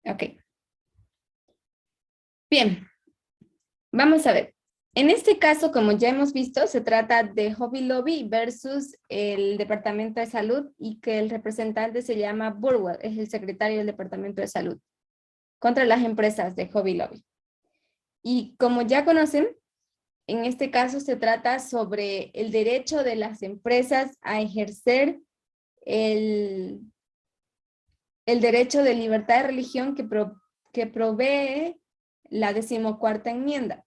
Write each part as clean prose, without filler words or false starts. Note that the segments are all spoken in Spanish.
Ok. Bien, vamos a ver. En este caso, como ya hemos visto, se trata de Hobby Lobby versus el Departamento de Salud y que el representante se llama Burwell, es el secretario del Departamento de Salud, contra las empresas de Hobby Lobby. Y como ya conocen, en este caso se trata sobre el derecho de las empresas a ejercer el derecho de libertad de religión que provee la 14ª enmienda.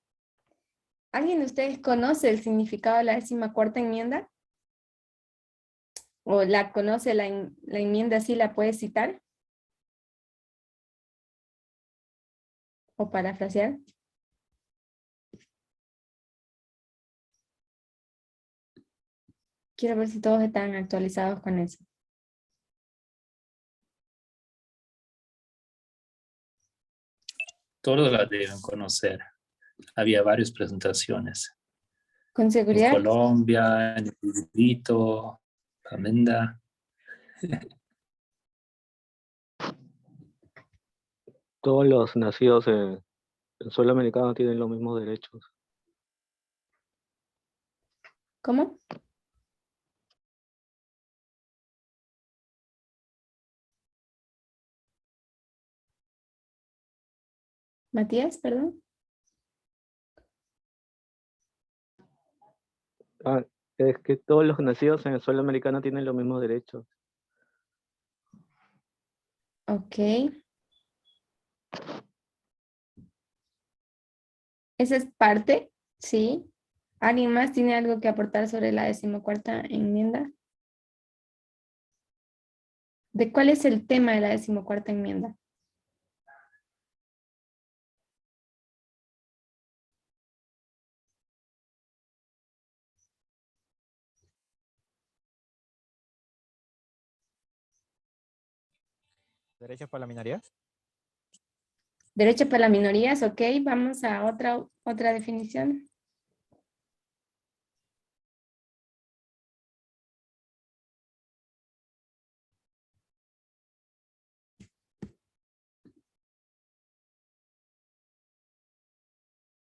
¿Alguien de ustedes conoce el significado de la 14ª enmienda? ¿O la conoce la enmienda, así la puede citar? ¿O parafrasear? Quiero ver si todos están actualizados con eso. Todos la deben conocer. Había varias presentaciones. Con En seguridad. Colombia, en el Librito, Amenda. Todos los nacidos en suelo americano tienen los mismos derechos. ¿Cómo? Matías, perdón. Es que todos los nacidos en el suelo americano tienen los mismos derechos. Ok. Esa es parte, sí. ¿Alguien más tiene algo que aportar sobre la 14ª enmienda? ¿De cuál es el tema de la 14ª enmienda? ¿Derechos para las minorías? Derecho para las minorías, ok. Vamos a otra definición.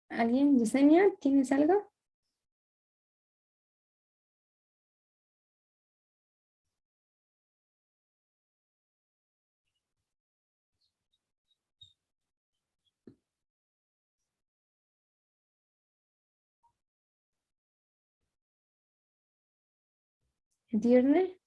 ¿Alguien? Yesenia, ¿tienes algo? ¿Entiende?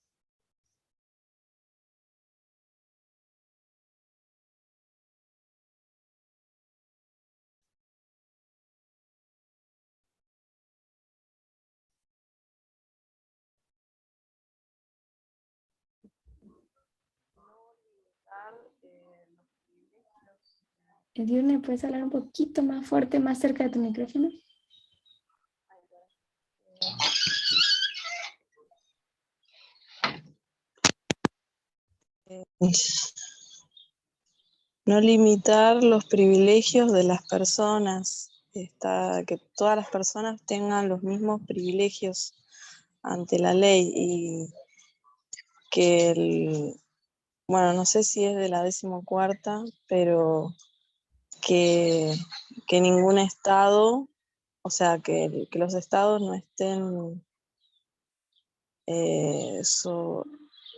¿Entiende? ¿Puedes hablar un poquito más fuerte, más cerca de tu micrófono? No limitar los privilegios de las personas, que todas las personas tengan los mismos privilegios ante la ley y que bueno, no sé si es de la 14ª, pero que ningún estado, o sea, que los estados no estén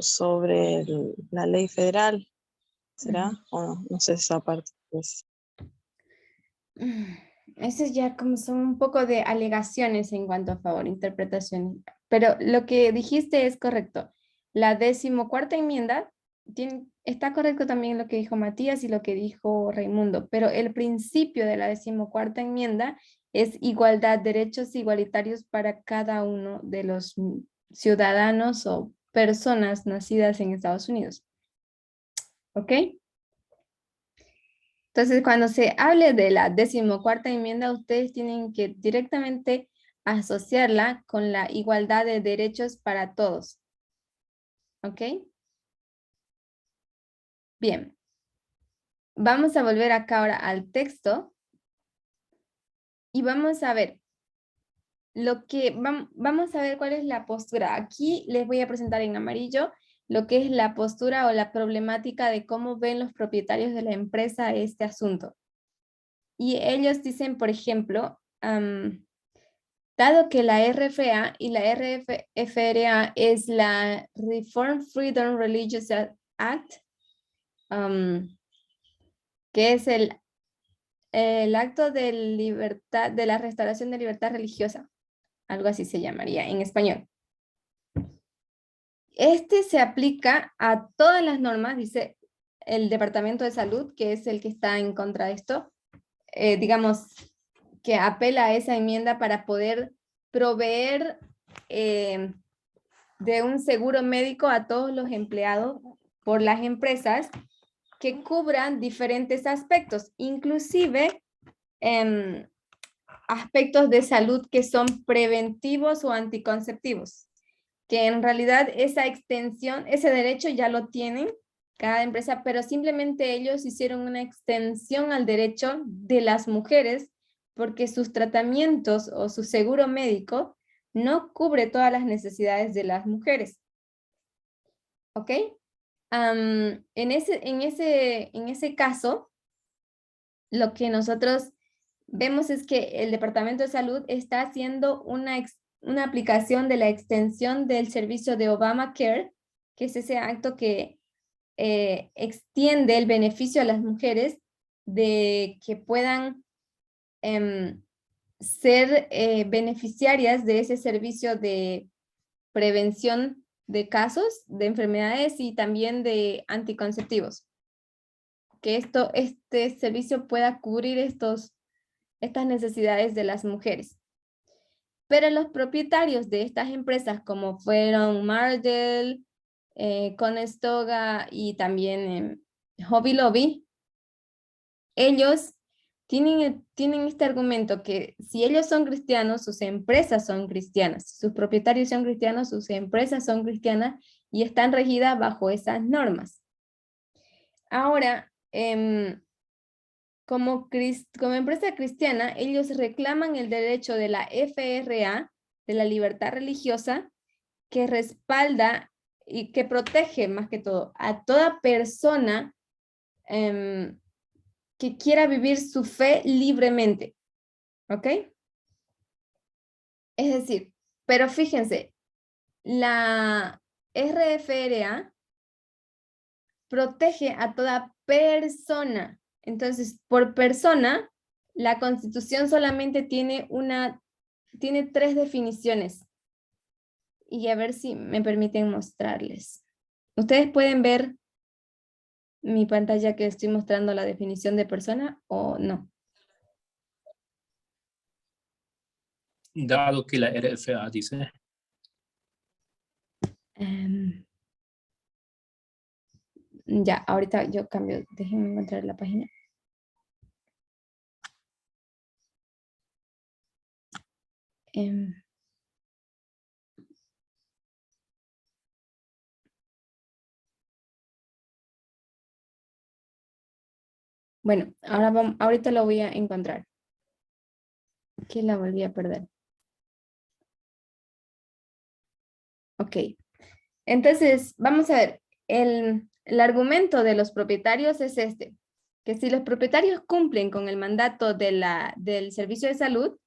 sobre la ley federal, ¿será? O no, no sé esa parte. Pues. Eso ya como son un poco de alegaciones en cuanto a favor, interpretaciones. Pero lo que dijiste es correcto. La 14ª enmienda está correcto también lo que dijo Matías y lo que dijo Raimundo, pero el principio de la 14ª enmienda es igualdad, derechos igualitarios para cada uno de los ciudadanos o personas nacidas en Estados Unidos. ¿Ok? Entonces, cuando se hable de la 14ª enmienda, ustedes tienen que directamente asociarla con la igualdad de derechos para todos. ¿Ok? Bien. Vamos a volver acá ahora al texto y vamos a ver vamos a ver cuál es la postura. Aquí les voy a presentar en amarillo lo que es la postura o la problemática de cómo ven los propietarios de la empresa este asunto. Y ellos dicen, por ejemplo, dado que la RFA y la RFRA es la Reform Freedom Religious Act, que es el acto de libertad, de la restauración de libertad religiosa, algo así se llamaría en español. Este se aplica a todas las normas, dice el Departamento de Salud, que es el que está en contra de esto, digamos, que apela a esa enmienda para poder proveer de un seguro médico a todos los empleados por las empresas que cubran diferentes aspectos, inclusive aspectos de salud que son preventivos o anticonceptivos, que en realidad esa extensión, ese derecho ya lo tienen cada empresa, pero simplemente ellos hicieron una extensión al derecho de las mujeres porque sus tratamientos o su seguro médico no cubre todas las necesidades de las mujeres. ¿Ok? En ese caso, lo que nosotros vemos es que el Departamento de Salud está haciendo una aplicación de la extensión del servicio de Obamacare, que es ese acto que extiende el beneficio a las mujeres de que puedan ser beneficiarias de ese servicio de prevención de casos de enfermedades y también de anticonceptivos. Que este servicio pueda cubrir estas necesidades de las mujeres. Pero los propietarios de estas empresas, como fueron Mardel, Conestoga y también Hobby Lobby, ellos tienen este argumento que si ellos son cristianos, sus empresas son cristianas. Si sus propietarios son cristianos, sus empresas son cristianas y están regidas bajo esas normas. Ahora, como empresa cristiana, ellos reclaman el derecho de la FRA, de la libertad religiosa, que respalda y que protege más que todo a toda persona que quiera vivir su fe libremente. ¿Ok? Es decir, pero fíjense, la RFRA protege a toda persona. Entonces, por persona, la Constitución solamente tiene 3 definiciones. Y a ver si me permiten mostrarles. Ustedes pueden ver mi pantalla que estoy mostrando la definición de persona o no. Dado que la RFA dice. Ya, ahorita yo cambio. Déjenme encontrar la página. Bueno, ahorita lo voy a encontrar. Que la volví a perder. Ok. Entonces, vamos a ver. El argumento de los propietarios es este. Que si los propietarios cumplen con el mandato del servicio de salud,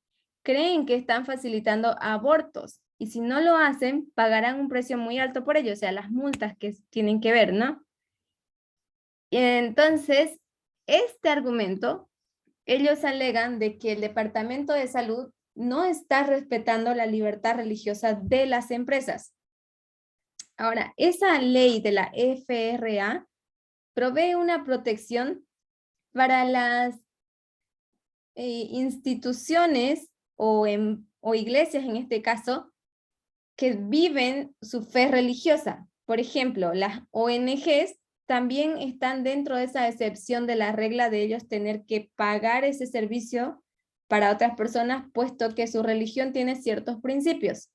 creen que están facilitando abortos. Y si no lo hacen, pagarán un precio muy alto por ello. O sea, las multas que tienen que ver, ¿no? Y entonces, este argumento, ellos alegan de que el Departamento de Salud no está respetando la libertad religiosa de las empresas. Ahora, esa ley de la FRA provee una protección para las instituciones o iglesias, en este caso, que viven su fe religiosa. Por ejemplo, las ONGs también están dentro de esa excepción de la regla de ellos tener que pagar ese servicio para otras personas, puesto que su religión tiene ciertos principios.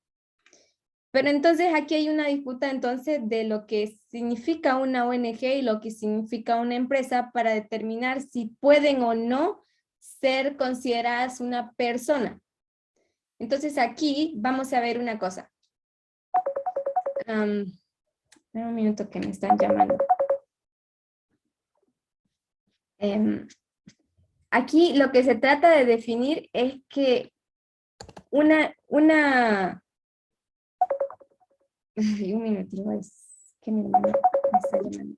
Pero entonces aquí hay una disputa entonces de lo que significa una ONG y lo que significa una empresa para determinar si pueden o no ser consideradas una persona. Entonces aquí vamos a ver una cosa. Un minuto que me están llamando. Aquí lo que se trata de definir es que Ay, un minutito, es que mi hermano me está llamando.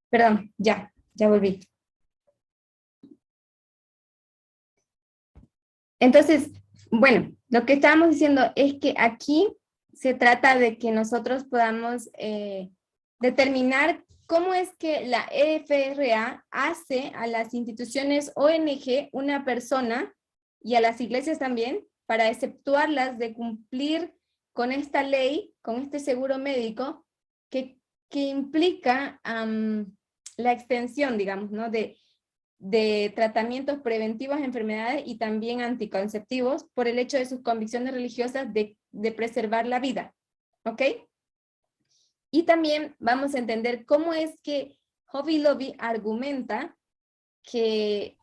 Perdón, ya volví. Entonces, bueno, lo que estábamos diciendo es que aquí se trata de que nosotros podamos determinar cómo es que la EFRA hace a las instituciones ONG una persona y a las iglesias también para exceptuarlas de cumplir con esta ley, con este seguro médico que implica la extensión, digamos, ¿no? de tratamientos preventivos a enfermedades y también anticonceptivos por el hecho de sus convicciones religiosas de preservar la vida, ¿ok? Y también vamos a entender cómo es que Hobby Lobby argumenta que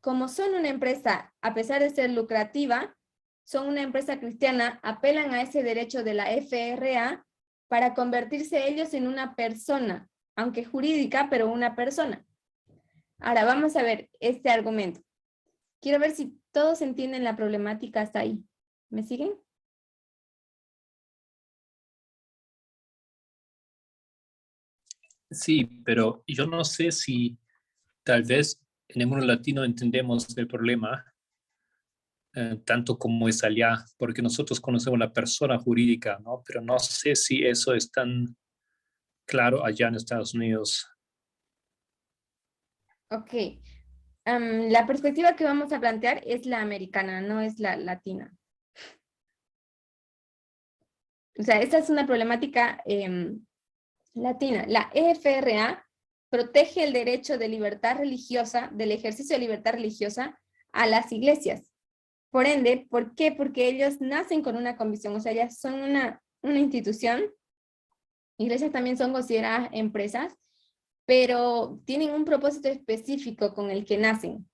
como son una empresa, a pesar de ser lucrativa, son una empresa cristiana, apelan a ese derecho de la FRA para convertirse ellos en una persona, aunque jurídica, pero una persona. Ahora vamos a ver este argumento. Quiero ver si todos entienden la problemática hasta ahí. ¿Me siguen? Sí, pero yo no sé si tal vez en el mundo latino entendemos el problema tanto como es allá, porque nosotros conocemos la persona jurídica, ¿no? Pero no sé si eso es tan claro allá en Estados Unidos. Ok. La perspectiva que vamos a plantear es la americana, no es la latina. O sea, esta es una problemática latina. La EFRA protege el derecho de libertad religiosa, del ejercicio de libertad religiosa a las iglesias. Por ende, ¿por qué? Porque ellos nacen con una convicción, o sea, ya son una institución. Iglesias también son consideradas empresas, pero tienen un propósito específico con el que nacen.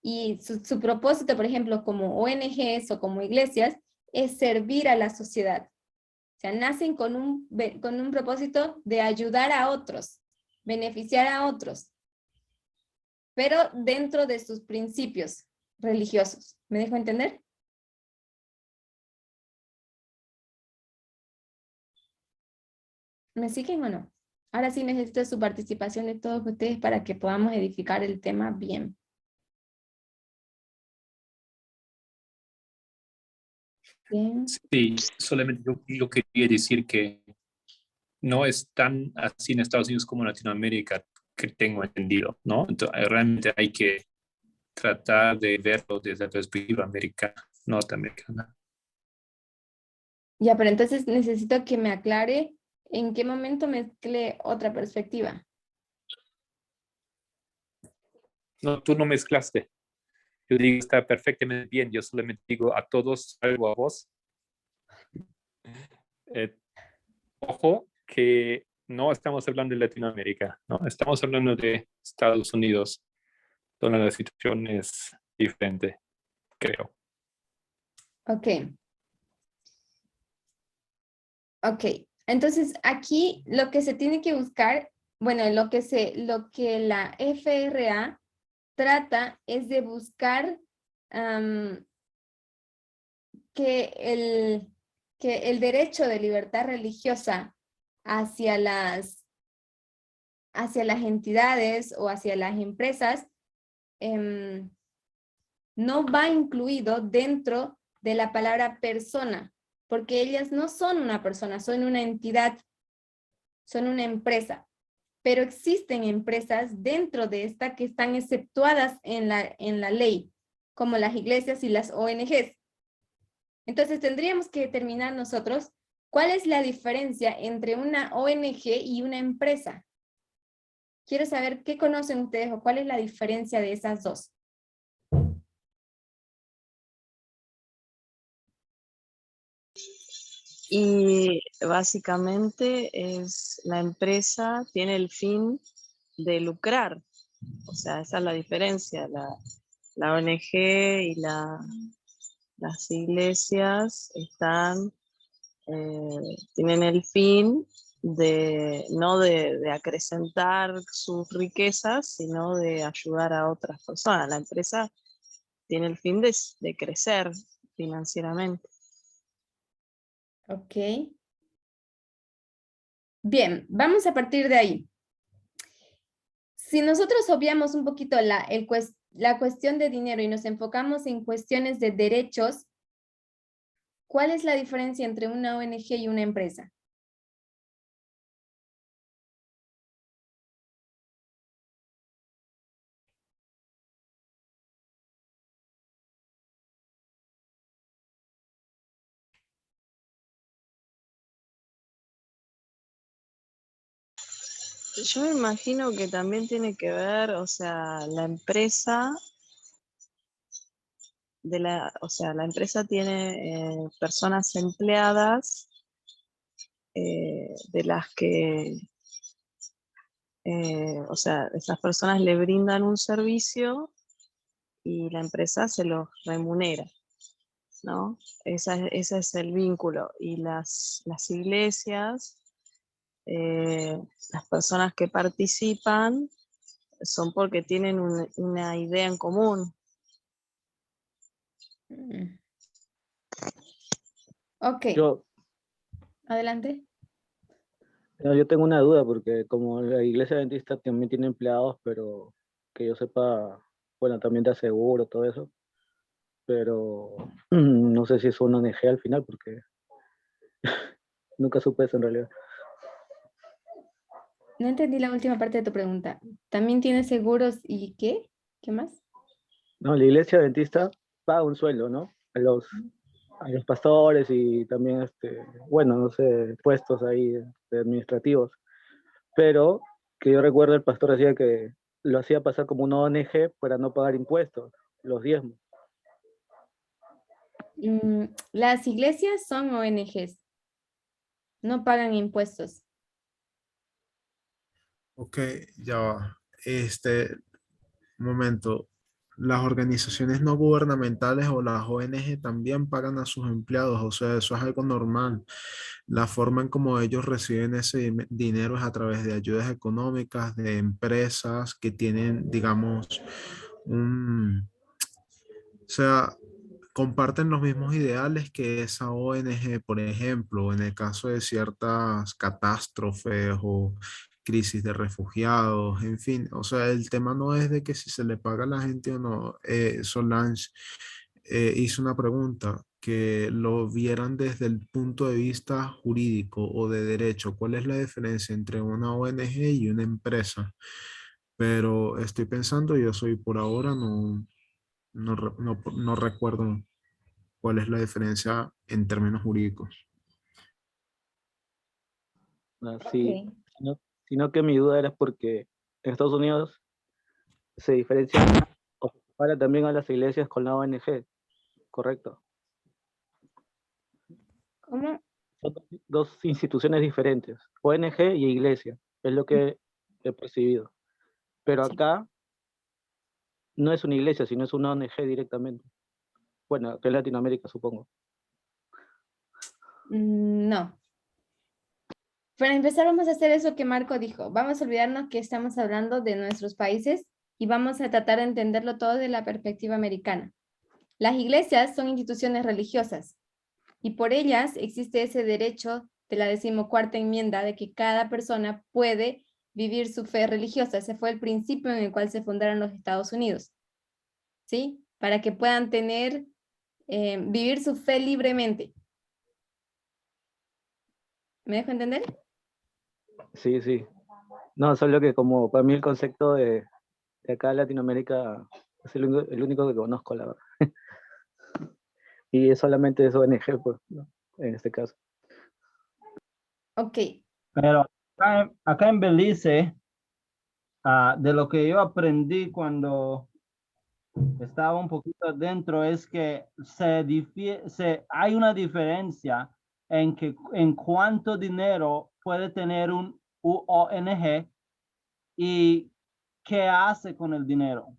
Y su propósito, por ejemplo, como ONGs o como iglesias, es servir a la sociedad. O sea, nacen con un propósito de ayudar a otros, beneficiar a otros, pero dentro de sus principios religiosos. ¿Me dejo entender? ¿Me siguen o no? Ahora sí necesito su participación de todos ustedes para que podamos edificar el tema bien. Bien. Sí, solamente yo quería decir que no es tan así en Estados Unidos como en Latinoamérica, que tengo entendido, ¿no? Entonces, realmente hay que tratar de verlo desde la perspectiva americana, norteamericana. Ya, pero entonces necesito que me aclare en qué momento mezclé otra perspectiva. No, tú no mezclaste. Yo digo, está perfectamente bien. Yo solamente digo a todos, salvo a vos. Ojo que no estamos hablando de Latinoamérica, ¿no? Estamos hablando de Estados Unidos, donde la situación es diferente, creo. Ok. Ok. Entonces, aquí lo que se tiene que buscar, bueno, lo que la FRA trata es de buscar que el derecho de libertad religiosa hacia hacia las entidades o hacia las empresas no va incluido dentro de la palabra persona, porque ellas no son una persona, son una entidad, son una empresa, pero existen empresas dentro de esta que están exceptuadas en la ley, como las iglesias y las ONGs. Entonces tendríamos que determinar nosotros cuál es la diferencia entre una ONG y una empresa. Quiero saber qué conocen ustedes o cuál es la diferencia de esas dos. Y básicamente la empresa tiene el fin de lucrar. O sea, esa es la diferencia. La ONG y las iglesias tienen el fin no de acrecentar sus riquezas, sino de ayudar a otras personas. La empresa tiene el fin de crecer financieramente. Ok. Bien, vamos a partir de ahí. Si nosotros obviamos un poquito la cuestión de dinero y nos enfocamos en cuestiones de derechos, ¿cuál es la diferencia entre una ONG y una empresa? Yo me imagino que también tiene que ver, o sea, la empresa o sea, la empresa tiene personas empleadas de las que, o sea, esas personas le brindan un servicio y la empresa se los remunera, ¿no? Ese es el vínculo. Y las iglesias, las personas que participan son porque tienen una idea en común. Ok, Yo, adelante. yo tengo una duda porque como la iglesia adventista también tiene empleados, pero que yo sepa, bueno, también da seguro, todo eso, pero no sé si es una ONG al final porque nunca supe eso en realidad. No entendí la última parte de tu pregunta. ¿También tiene seguros y qué? ¿Qué más? No, la iglesia adventista paga un sueldo, ¿no? A los pastores y también, bueno, no sé, puestos ahí administrativos. Pero que yo recuerdo el pastor decía que lo hacía pasar como una ONG para no pagar impuestos, los diezmos. Las iglesias son ONGs, no pagan impuestos. Ok, ya va. Un momento. Las organizaciones no gubernamentales o las ONG también pagan a sus empleados, o sea, eso es algo normal. La forma en cómo ellos reciben ese dinero es a través de ayudas económicas, de empresas que tienen, digamos, o sea, comparten los mismos ideales que esa ONG, por ejemplo, en el caso de ciertas catástrofes o crisis de refugiados, en fin, o sea, el tema no es de que si se le paga a la gente o no. Solange hizo una pregunta, que lo vieran desde el punto de vista jurídico o de derecho. ¿Cuál es la diferencia entre una ONG y una empresa? Pero estoy pensando, yo soy por ahora, no recuerdo cuál es la diferencia en términos jurídicos. Así, Ok. sino que mi duda era porque en Estados Unidos se diferencia o se compara también a las iglesias con la ONG, ¿correcto? ¿Cómo? Son dos instituciones diferentes, ONG y iglesia, es lo que he percibido. Pero Sí. acá no es una iglesia, sino es una ONG directamente. Bueno, que es Latinoamérica, supongo. No. Para empezar, vamos a hacer eso que Marco dijo. Vamos a olvidarnos que estamos hablando de nuestros países y vamos a tratar de entenderlo todo desde la perspectiva americana. Las iglesias son instituciones religiosas y por ellas existe ese derecho de la 14ª enmienda de que cada persona puede vivir su fe religiosa. Ese fue el principio en el cual se fundaron los Estados Unidos, ¿sí? Para que puedan tener, vivir su fe libremente. ¿Me dejo entender? Sí, sí. No, solo que como para mí el concepto de acá en Latinoamérica es el único que conozco, la verdad. Y es solamente es ONG, pues, ¿no? En este caso. Ok. Pero acá en Belice, de lo que yo aprendí cuando estaba un poquito adentro es que hay una diferencia en cuánto dinero puede tener un ONG y qué hace con el dinero,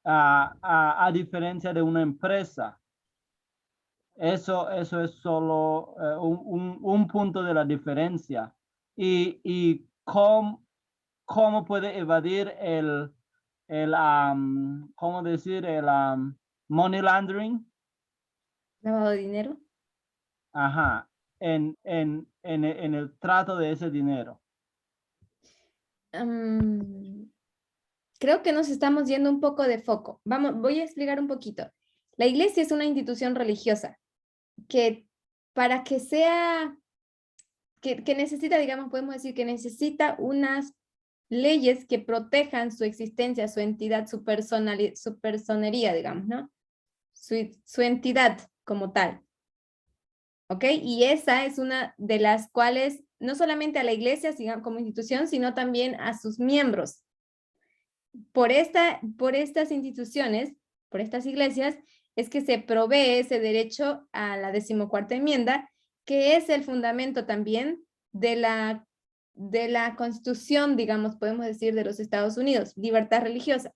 a diferencia de una empresa. Eso es solo un punto de la diferencia. Y cómo puede evadir ¿cómo decir? Money laundering. ¿Lavado de dinero? Ajá, en el trato de ese dinero. Creo que nos estamos yendo un poco de foco. Voy a explicar un poquito. La iglesia es una institución religiosa que para que sea, que necesita, digamos, podemos decir que necesita unas leyes que protejan su existencia, su entidad, su personería, digamos, ¿no? Su entidad como tal. ¿Ok? Y esa es una de las cuales, no solamente a la iglesia como institución, sino también a sus miembros. Por estas instituciones, por estas iglesias, es que se provee ese derecho a la 14ª enmienda, que es el fundamento también de la Constitución, digamos, podemos decir, de los Estados Unidos, libertad religiosa.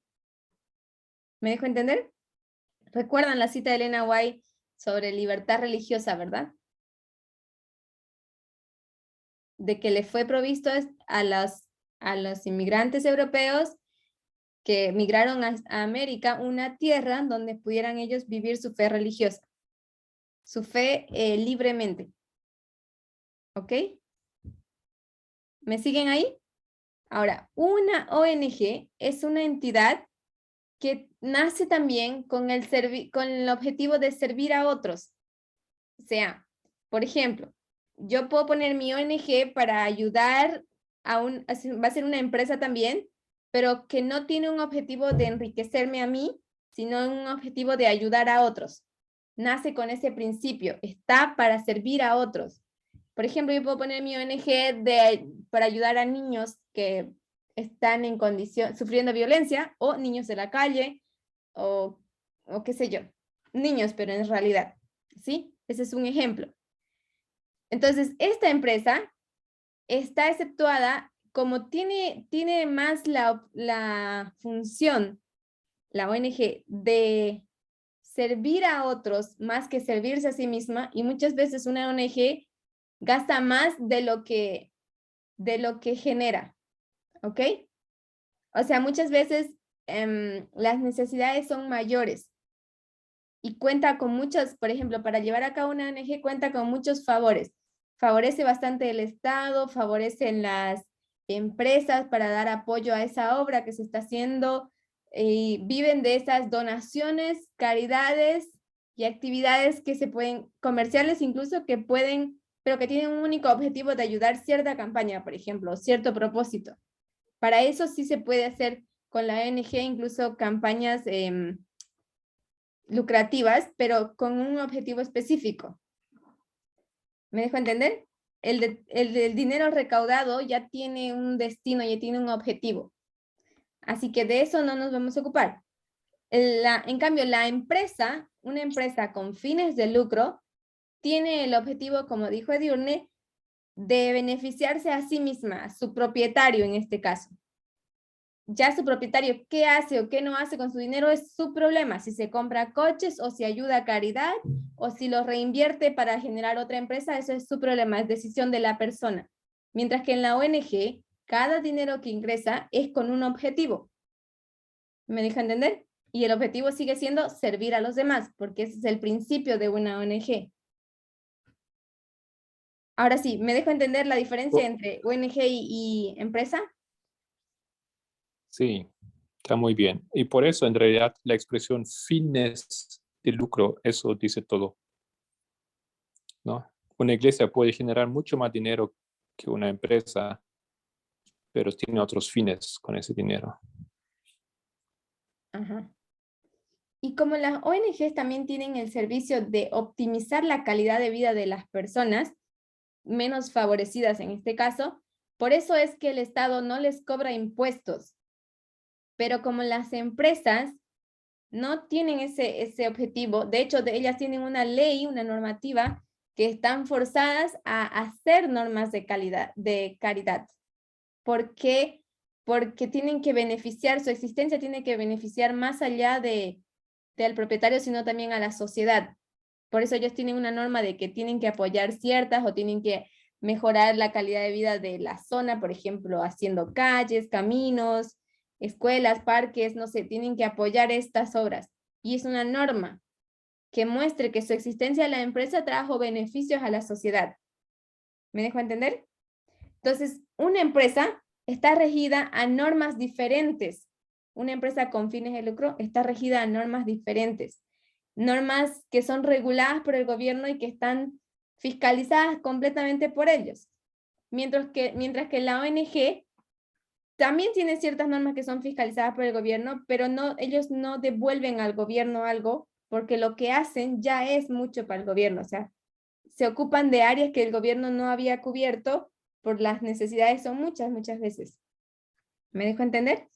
¿Me dejo entender? Recuerdan la cita de Elena White sobre libertad religiosa, ¿verdad? De que le fue provisto a los inmigrantes europeos que migraron a América una tierra donde pudieran ellos vivir su fe religiosa, su fe libremente. ¿Ok? ¿Me siguen ahí? Ahora, una ONG es una entidad que nace también con el objetivo de servir a otros. O sea, por ejemplo, yo puedo poner mi ONG para ayudar va a ser una empresa también, pero que no tiene un objetivo de enriquecerme a mí, sino un objetivo de ayudar a otros. Nace con ese principio, está para servir a otros. Por ejemplo, yo puedo poner mi ONG para ayudar a niños que están sufriendo violencia, o niños de la calle, o qué sé yo, niños, pero en realidad, ¿sí? Ese es un ejemplo. Entonces, esta empresa está exceptuada como tiene más la función, la ONG, de servir a otros más que servirse a sí misma, y muchas veces una ONG gasta más de lo que genera, ¿ok? O sea, muchas veces las necesidades son mayores y cuenta con muchos, por ejemplo, para llevar a cabo una ONG cuenta con muchos favores. Favorece bastante el Estado, favorecen las empresas para dar apoyo a esa obra que se está haciendo, y viven de esas donaciones, caridades y actividades que se pueden, comerciales incluso, que pueden, pero que tienen un único objetivo de ayudar cierta campaña, por ejemplo, cierto propósito. Para eso sí se puede hacer con la ONG incluso campañas lucrativas, pero con un objetivo específico. ¿Me dejo entender? El dinero recaudado ya tiene un destino, ya tiene un objetivo. Así que de eso no nos vamos a ocupar. En cambio, la empresa, una empresa con fines de lucro, tiene el objetivo, como dijo Edurne, de beneficiarse a sí misma, a su propietario en este caso. Ya su propietario, qué hace o qué no hace con su dinero es su problema. Si se compra coches o si ayuda a caridad o si los reinvierte para generar otra empresa, eso es su problema, es decisión de la persona. Mientras que en la ONG, cada dinero que ingresa es con un objetivo. ¿Me deja entender? Y el objetivo sigue siendo servir a los demás, porque ese es el principio de una ONG. Ahora sí, ¿me dejo entender la diferencia entre ONG y empresa? Sí, está muy bien. Y por eso, en realidad, la expresión fines de lucro, eso dice todo, ¿no? Una iglesia puede generar mucho más dinero que una empresa, pero tiene otros fines con ese dinero. Ajá. Y como las ONGs también tienen el servicio de optimizar la calidad de vida de las personas, menos favorecidas en este caso, por eso es que el Estado no les cobra impuestos. Pero como las empresas no tienen ese objetivo, de hecho, ellas tienen una ley, una normativa, que están forzadas a hacer normas de calidad, de caridad. ¿Por qué? Porque tienen que beneficiar, su existencia tiene que beneficiar más allá del propietario, sino también a la sociedad. Por eso ellos tienen una norma de que tienen que apoyar ciertas o tienen que mejorar la calidad de vida de la zona, por ejemplo, haciendo calles, caminos, escuelas, parques, no sé, tienen que apoyar estas obras. Y es una norma que muestre que su existencia de la empresa trajo beneficios a la sociedad. ¿Me dejo entender? Entonces, una empresa está regida a normas diferentes. Una empresa con fines de lucro está regida a normas diferentes. Normas que son reguladas por el gobierno y que están fiscalizadas completamente por ellos. Mientras que la ONG también tiene ciertas normas que son fiscalizadas por el gobierno, pero no, ellos no devuelven al gobierno algo porque lo que hacen ya es mucho para el gobierno. O sea, se ocupan de áreas que el gobierno no había cubierto por las necesidades, son muchas veces. ¿Me dejo entender?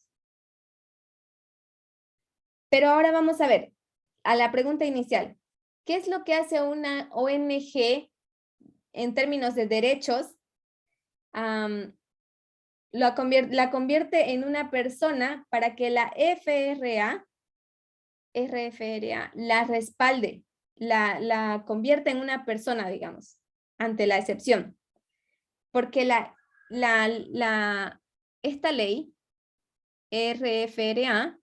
Pero ahora vamos a ver, a la pregunta inicial. ¿Qué es lo que hace una ONG en términos de derechos? La convierte en una persona para que la RFRA la respalde, la convierte en una persona, digamos, ante la excepción. Porque esta ley, RFRA,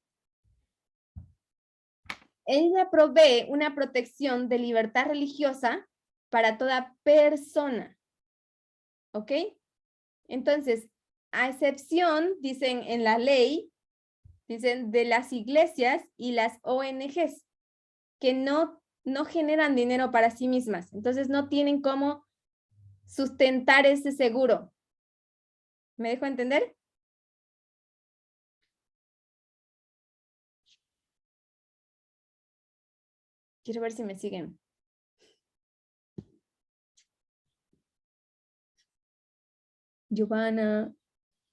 ella provee una protección de libertad religiosa para toda persona. ¿Ok? Entonces, a excepción, dicen en la ley, dicen de las iglesias y las ONGs, que no generan dinero para sí mismas. Entonces, no tienen cómo sustentar ese seguro. ¿Me dejo entender? Quiero ver si me siguen. Giovanna,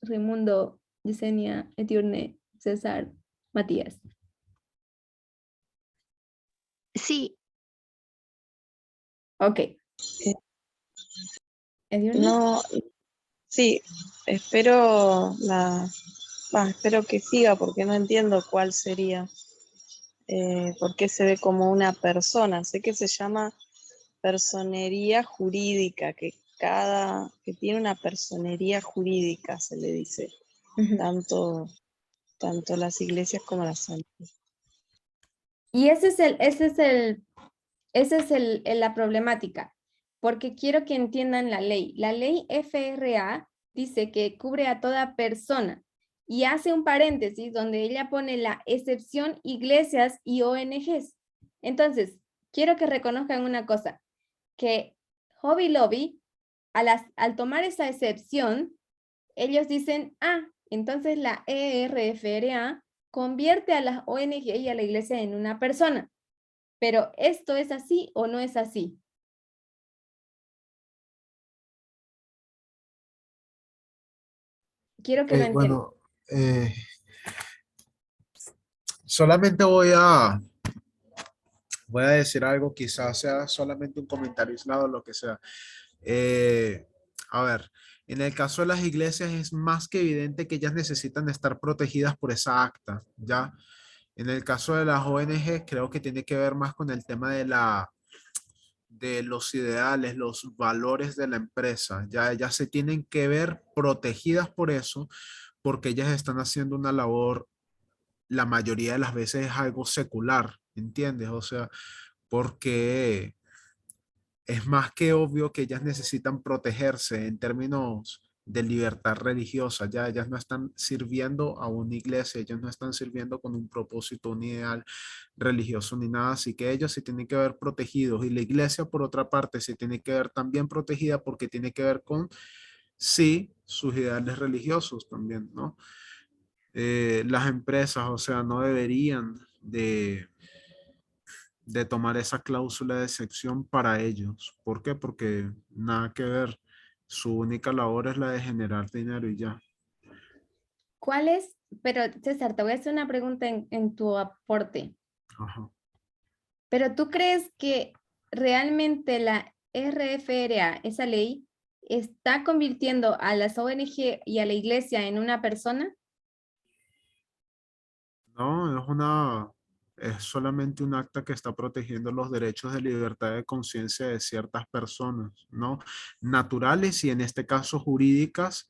Raimundo, Yesenia, Etiurne, César, Matías. Sí. Ok. Ediurne. No, sí, espero espero que siga porque no entiendo cuál sería, por qué se ve como una persona. Sé que se llama personería jurídica, que tiene una personería jurídica, se le dice, tanto las iglesias como las ONGs. Y esa es la problemática, porque quiero que entiendan la ley. La ley FRA dice que cubre a toda persona y hace un paréntesis donde ella pone la excepción iglesias y ONGs. Entonces, quiero que reconozcan una cosa, que Hobby Lobby, al tomar esa excepción, ellos dicen, entonces la ERFRA convierte a las ONG y a la iglesia en una persona. Pero ¿esto es así o no es así? Quiero que lo entiendan. Bueno, solamente voy a decir algo, quizás sea solamente un comentario aislado, lo que sea. A ver, en el caso de las iglesias es más que evidente que ellas necesitan estar protegidas por esa acta, ¿ya? En el caso de las ONG, creo que tiene que ver más con el tema de los ideales, los valores de la empresa. Ya ellas se tienen que ver protegidas por eso, porque ellas están haciendo una labor, la mayoría de las veces es algo secular, ¿entiendes? O sea, porque es más que obvio que ellas necesitan protegerse en términos de libertad religiosa. Ya ellas no están sirviendo a una iglesia, ellas no están sirviendo con un propósito, un ideal religioso ni nada, así que ellos se tienen que ver protegidos y la iglesia por otra parte se tiene que ver también protegida porque tiene que ver con, sí, sus ideales religiosos también, ¿no? Las empresas, o sea, no deberían de tomar esa cláusula de excepción para ellos. ¿Por qué? Porque nada que ver. Su única labor es la de generar dinero y ya. ¿Cuál es? Pero César, te voy a hacer una pregunta en tu aporte. Ajá. ¿Pero tú crees que realmente la RFRA, esa ley, está convirtiendo a las ONG y a la iglesia en una persona? No, es solamente un acta que está protegiendo los derechos de libertad de conciencia de ciertas personas, ¿no? Naturales y en este caso jurídicas.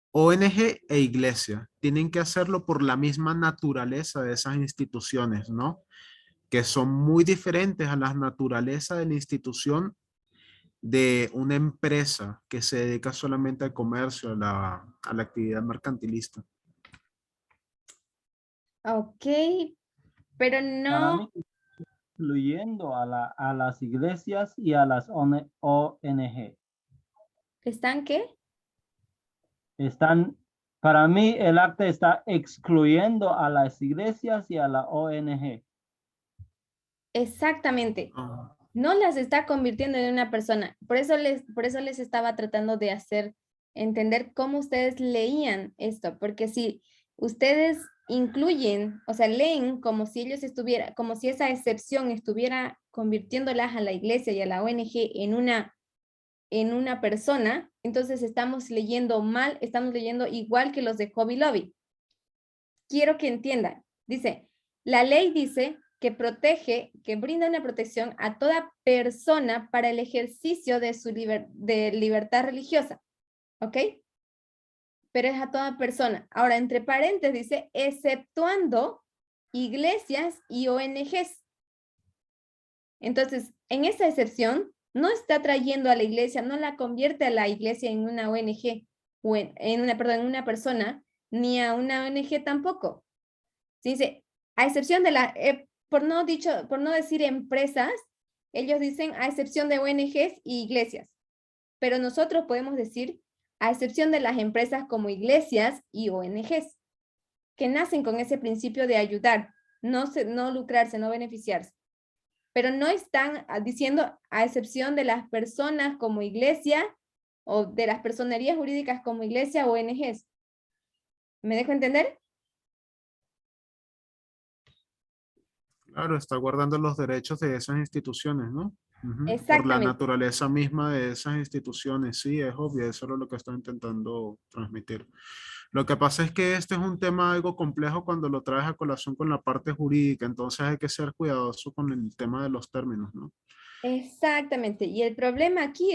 ONG e iglesia tienen que hacerlo por la misma naturaleza de esas instituciones, ¿no? Que son muy diferentes a la naturaleza de la institución de una empresa que se dedica solamente al comercio, a la actividad mercantilista. Ok, pero Para no, mí, incluyendo a las iglesias y a las ONG. ¿están qué? Están, para mí, el acta está excluyendo a las iglesias y a la ONG. Exactamente. Ah, No las está convirtiendo en una persona. Por eso les estaba tratando de hacer entender cómo ustedes leían esto, porque si ustedes incluyen, o sea, leen como si ellos estuvieran, como si esa excepción estuviera convirtiéndolas a la iglesia y a la ONG en una persona, entonces estamos leyendo mal, estamos leyendo igual que los de Hobby Lobby. Quiero que entiendan. Dice, la ley dice que protege, que brinda una protección a toda persona para el ejercicio de su libertad religiosa. ¿Ok? Pero es a toda persona. Ahora, entre paréntesis dice, exceptuando iglesias y ONGs. Entonces, en esa excepción, no está trayendo a la iglesia, no la convierte a la iglesia en una ONG, o perdón, en una persona, ni a una ONG tampoco. Se dice, a excepción de por no decir empresas, ellos dicen a excepción de ONGs y iglesias. Pero nosotros podemos decir a excepción de las empresas como iglesias y ONGs, que nacen con ese principio de ayudar, no lucrarse, no beneficiarse. Pero no están diciendo a excepción de las personas como iglesia o de las personerías jurídicas como iglesia o ONGs. ¿Me dejo entender? claro, está guardando los derechos de esas instituciones, ¿no? Ujú. Por la Exactamente. naturaleza misma de esas instituciones, sí, es obvio, eso es lo que estoy intentando transmitir. Lo que pasa es que este es un tema algo complejo cuando lo traes a colación con la parte jurídica, entonces hay que ser cuidadoso con el tema de los términos, ¿no? Exactamente. Y el problema aquí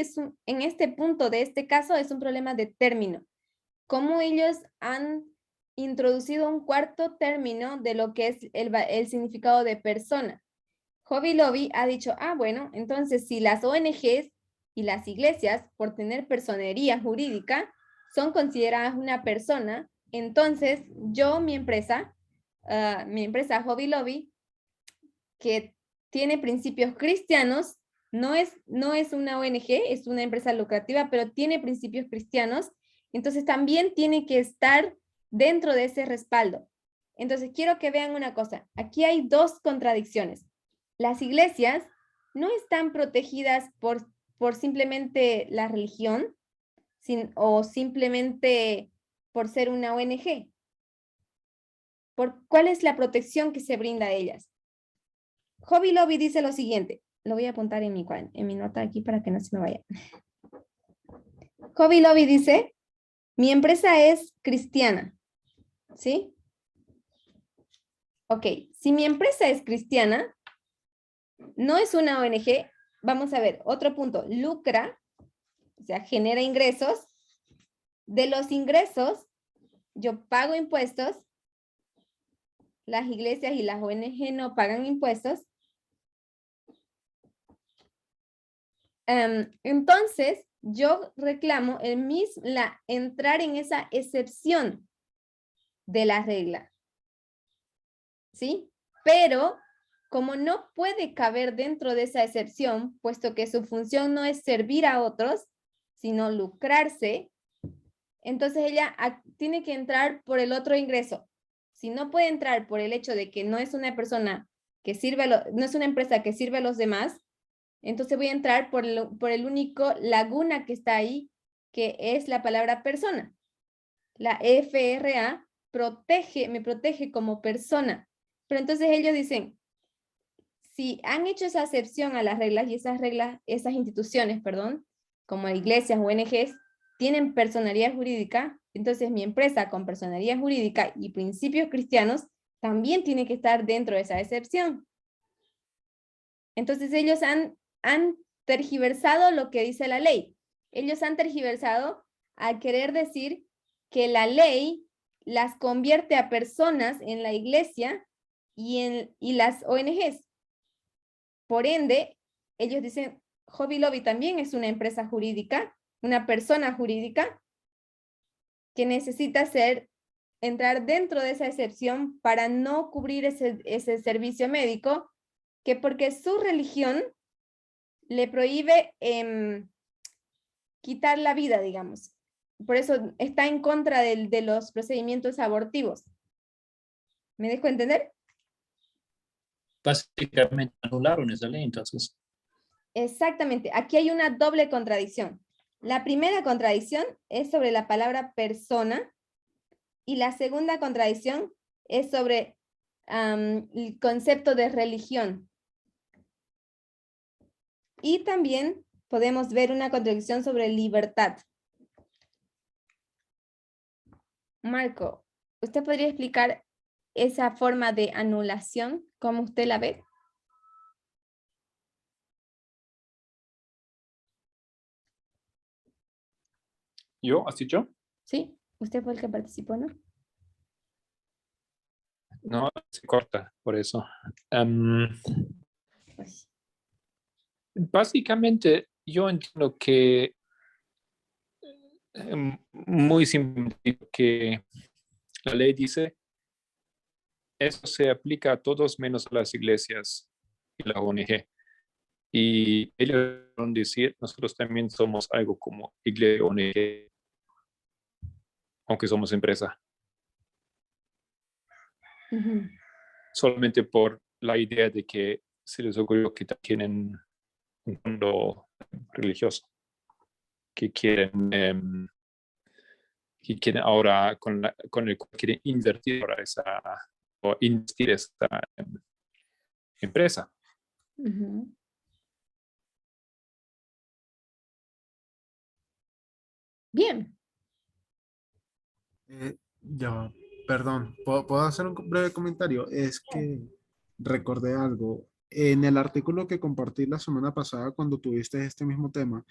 en este punto de este caso es un problema de término. Cómo ellos han introducido un cuarto término de lo que es el significado de persona. Hobby Lobby ha dicho, bueno, entonces si las ONGs y las iglesias, por tener personería jurídica, son consideradas una persona, entonces yo, mi empresa Hobby Lobby, que tiene principios cristianos, no es una ONG, es una empresa lucrativa, pero tiene principios cristianos, entonces también tiene que estar dentro de ese respaldo. Entonces quiero que vean una cosa, aquí hay dos contradicciones. Las iglesias no están protegidas por simplemente la religión o simplemente por ser una ONG. ¿Cuál es la protección que se brinda a ellas? Hobby Lobby dice lo siguiente. Lo voy a apuntar en mi nota aquí para que no se me vaya. Hobby Lobby dice, mi empresa es cristiana, ¿sí? Ok, si mi empresa es cristiana, no es una ONG, vamos a ver, otro punto, lucra, o sea, genera ingresos. De los ingresos, yo pago impuestos, las iglesias y las ONG no pagan impuestos. Entonces, yo reclamo entrar en esa excepción de la regla, ¿sí? Pero, como no puede caber dentro de esa excepción, puesto que su función no es servir a otros, sino lucrarse, entonces ella tiene que entrar por el otro ingreso. Si no puede entrar por el hecho de que no es una persona que sirve, no es una empresa que sirve a los demás, entonces voy a entrar por el único laguna que está ahí, que es la palabra persona. La FRA me protege como persona. Pero entonces ellos dicen, si han hecho esa excepción a las reglas, y esas instituciones, como iglesias, ONGs, tienen personalidad jurídica, entonces mi empresa con personalidad jurídica y principios cristianos también tiene que estar dentro de esa excepción. Entonces ellos han tergiversado lo que dice la ley. Ellos han tergiversado al querer decir que la ley las convierte a personas en la iglesia y las ONGs. Por ende, ellos dicen, Hobby Lobby también es una empresa jurídica, una persona jurídica que necesita entrar dentro de esa excepción para no cubrir ese servicio médico, que porque su religión le prohíbe quitar la vida, digamos. Por eso está en contra de los procedimientos abortivos. ¿Me dejo entender? Básicamente anularon esa ley, entonces. Exactamente. Aquí hay una doble contradicción. La primera contradicción es sobre la palabra persona y la segunda contradicción es sobre el concepto de religión. Y también podemos ver una contradicción sobre libertad. Marco, ¿usted podría explicar esa forma de anulación, cómo usted la ve? ¿Yo? ¿Has dicho? Sí, usted fue el que participó, ¿no? No, se corta, por eso. Pues, Básicamente, yo entiendo que muy simplemente que la ley dice, eso se aplica a todos menos a las iglesias y la ONG. Y ellos van a decir, nosotros también somos algo como iglesia ONG, aunque somos empresa. Solamente por la idea de que se les ocurrió que tienen un fondo religioso, que quieren ahora con el cual quieren invertir ahora o investir esta empresa. Bien. Ya, perdón, ¿puedo hacer un breve comentario? Es que recordé algo. En el artículo que compartí la semana pasada cuando tuviste este mismo tema,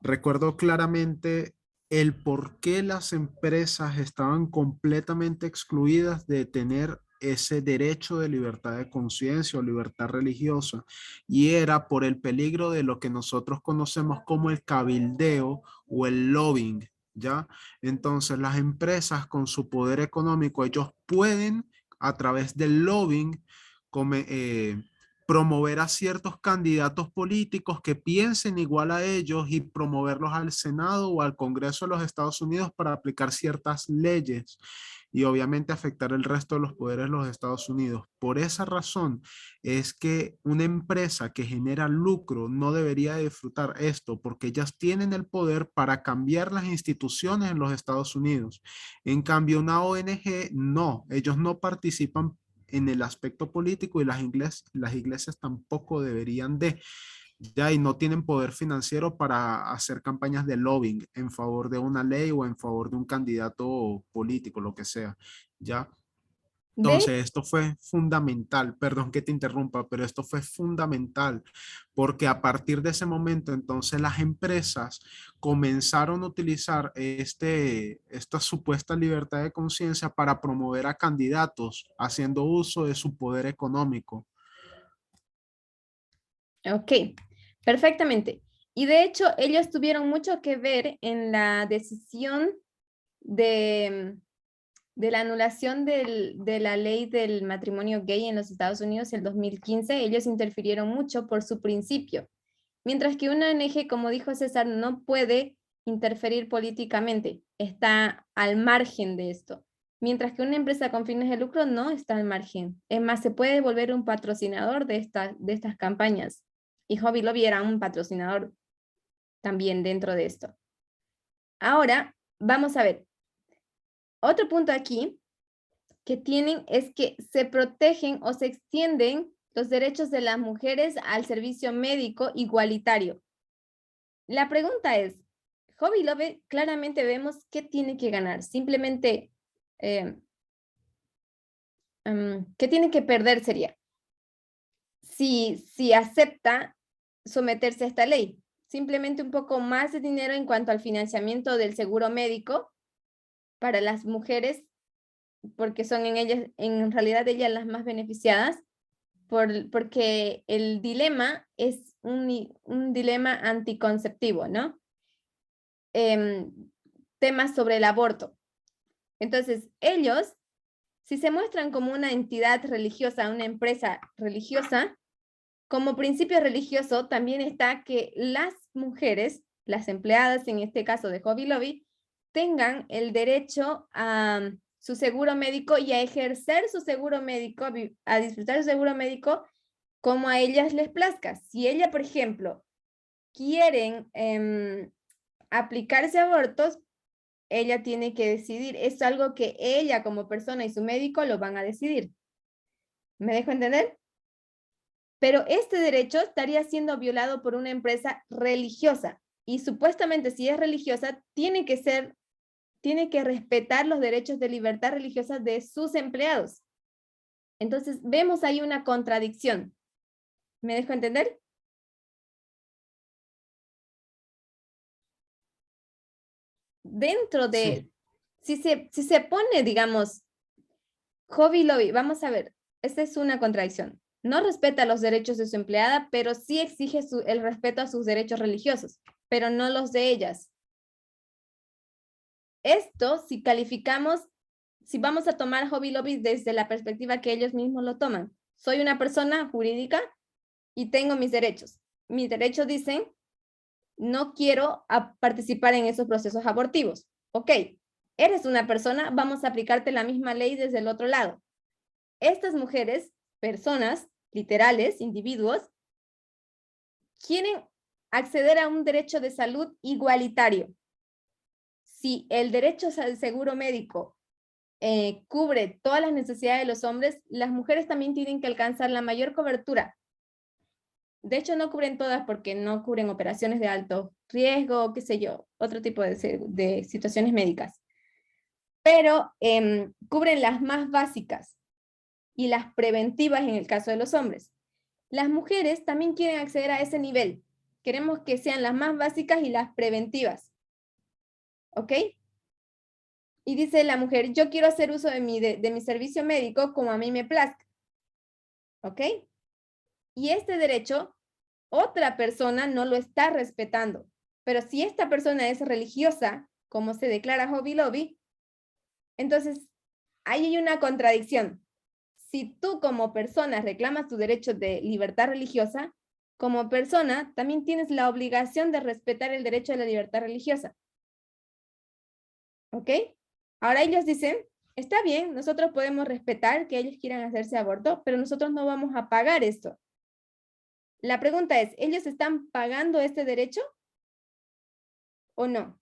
recuerdo claramente el por qué las empresas estaban completamente excluidas de tener ese derecho de libertad de conciencia o libertad religiosa, y era por el peligro de lo que nosotros conocemos como el cabildeo o el lobbying, ¿ya? Entonces las empresas con su poder económico, ellos pueden a través del lobbying promover a ciertos candidatos políticos que piensen igual a ellos y promoverlos al Senado o al Congreso de los Estados Unidos para aplicar ciertas leyes. y obviamente afectar el resto de los poderes de los Estados Unidos. Por esa razón es que una empresa que genera lucro no debería disfrutar esto, porque ellas tienen el poder para cambiar las instituciones en los Estados Unidos. En cambio, una ONG no, ellos no participan en el aspecto político y las iglesias tampoco deberían de, ya, y no tienen poder financiero para hacer campañas de lobbying en favor de una ley o en favor de un candidato político, lo que sea, ya. ¿Ve? Entonces, esto fue fundamental, perdón que te interrumpa, pero esto fue fundamental porque a partir de ese momento, entonces las empresas comenzaron a utilizar esta supuesta libertad de conciencia para promover a candidatos haciendo uso de su poder económico. Ok, perfectamente. Y de hecho, ellos tuvieron mucho que ver en la decisión de la anulación de la ley del matrimonio gay en los Estados Unidos en el 2015. Ellos interfirieron mucho por su principio. Mientras que una ONG, como dijo César, no puede interferir políticamente, está al margen de esto. Mientras que una empresa con fines de lucro no está al margen. Es más, se puede volver un patrocinador de estas campañas. Y Hobby Lobby era un patrocinador también dentro de esto. Ahora, vamos a ver. Otro punto aquí que tienen es que se protegen o se extienden los derechos de las mujeres al servicio médico igualitario. La pregunta es, Hobby Lobby claramente vemos qué tiene que ganar. Simplemente, ¿qué tiene que perder sería? Si acepta someterse a esta ley. Simplemente un poco más de dinero en cuanto al financiamiento del seguro médico para las mujeres, porque son en realidad ellas las más beneficiadas, porque el dilema es un dilema anticonceptivo, ¿no? Temas sobre el aborto. Entonces, ellos, si se muestran como una entidad religiosa, una empresa religiosa, como principio religioso también está que las mujeres, las empleadas en este caso de Hobby Lobby, tengan el derecho a su seguro médico y a ejercer su seguro médico, a disfrutar su seguro médico como a ellas les plazca. Si ella, por ejemplo, quieren aplicarse abortos, ella tiene que decidir. Es algo que ella como persona y su médico lo van a decidir. ¿Me dejo entender? Pero este derecho estaría siendo violado por una empresa religiosa. Y supuestamente si es religiosa, tiene que respetar los derechos de libertad religiosa de sus empleados. Entonces, vemos ahí una contradicción. ¿Me dejo entender? Dentro de, sí. si se pone, digamos, Hobby Lobby, vamos a ver, esta es una contradicción. No respeta los derechos de su empleada, pero sí exige el respeto a sus derechos religiosos, pero no los de ellas. Esto, si calificamos, si vamos a tomar Hobby Lobby desde la perspectiva que ellos mismos lo toman. Soy una persona jurídica y tengo mis derechos. Mis derechos dicen, no quiero participar en esos procesos abortivos. Ok, eres una persona, vamos a aplicarte la misma ley desde el otro lado. Estas mujeres, personas, literales, individuos, quieren acceder a un derecho de salud igualitario. Si el derecho al seguro médico cubre todas las necesidades de los hombres, las mujeres también tienen que alcanzar la mayor cobertura. De hecho, no cubren todas porque no cubren operaciones de alto riesgo, qué sé yo, otro tipo de situaciones médicas. Pero cubren las más básicas y las preventivas en el caso de los hombres. Las mujeres también quieren acceder a ese nivel. Queremos que sean las más básicas y las preventivas. ¿Ok? Y dice la mujer, yo quiero hacer uso de mi servicio médico como a mí me plazca. ¿Ok? Y este derecho, otra persona no lo está respetando. Pero si esta persona es religiosa, como se declara Hobby Lobby, entonces ahí hay una contradicción. Si tú como persona reclamas tu derecho de libertad religiosa, como persona también tienes la obligación de respetar el derecho de la libertad religiosa. ¿Ok? Ahora ellos dicen Está bien, nosotros podemos respetar que ellos quieran hacerse aborto, pero nosotros no vamos a pagar esto. La pregunta es, ¿ellos están pagando este derecho o no?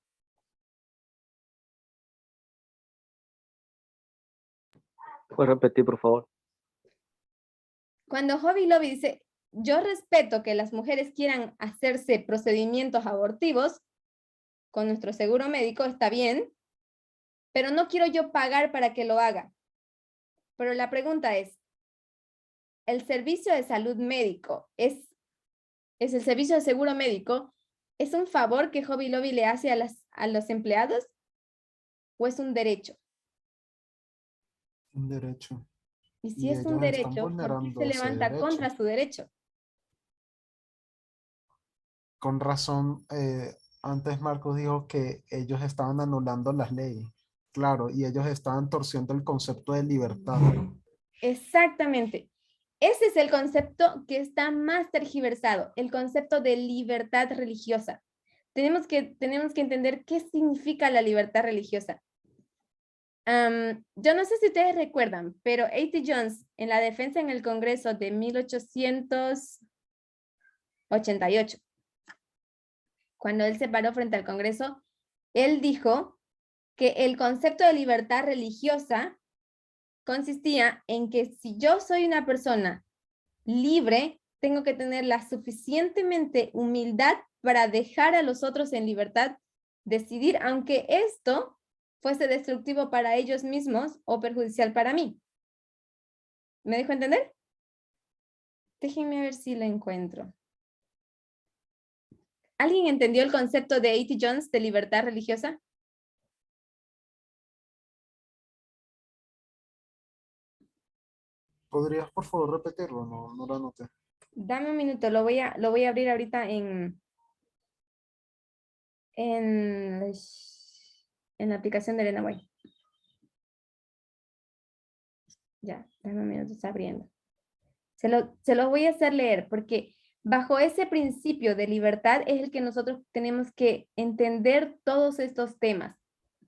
¿Puedes repetir, por favor? Cuando Hobby Lobby dice, yo respeto que las mujeres quieran hacerse procedimientos abortivos con nuestro seguro médico, está bien, pero no quiero yo pagar para que lo haga. Pero la pregunta es, ¿el servicio de salud médico es el servicio de seguro médico, es un favor que Hobby Lobby le hace a los empleados o es un derecho? Un derecho. Y si Y es un ellos están derecho, ¿por qué vulnerando se ese levanta derecho. contra su derecho? Con razón, antes Marcos dijo que ellos estaban anulando las leyes. Claro, y ellos estaban torciendo el concepto de libertad. Exactamente. Ese es el concepto que está más tergiversado, el concepto de libertad religiosa. Tenemos que entender qué significa la libertad religiosa. Yo no sé si ustedes recuerdan, pero A.T. Jones, en la defensa en el Congreso de 1888, cuando él se paró frente al Congreso, él dijo que el concepto de libertad religiosa consistía en que si yo soy una persona libre, tengo que tener la suficientemente humildad para dejar a los otros en libertad decidir, aunque esto fuese destructivo para ellos mismos o perjudicial para mí. ¿Me dejo entender? Déjenme ver si lo encuentro. ¿Alguien entendió el concepto de A.T. Jones de libertad religiosa? ¿Podrías, por favor, repetirlo? No lo anoté. Dame un minuto, lo voy a abrir ahorita en la aplicación de Elena White. Ya, dame un minuto, está abriendo. Se lo voy a hacer leer porque bajo ese principio de libertad es el que nosotros tenemos que entender todos estos temas.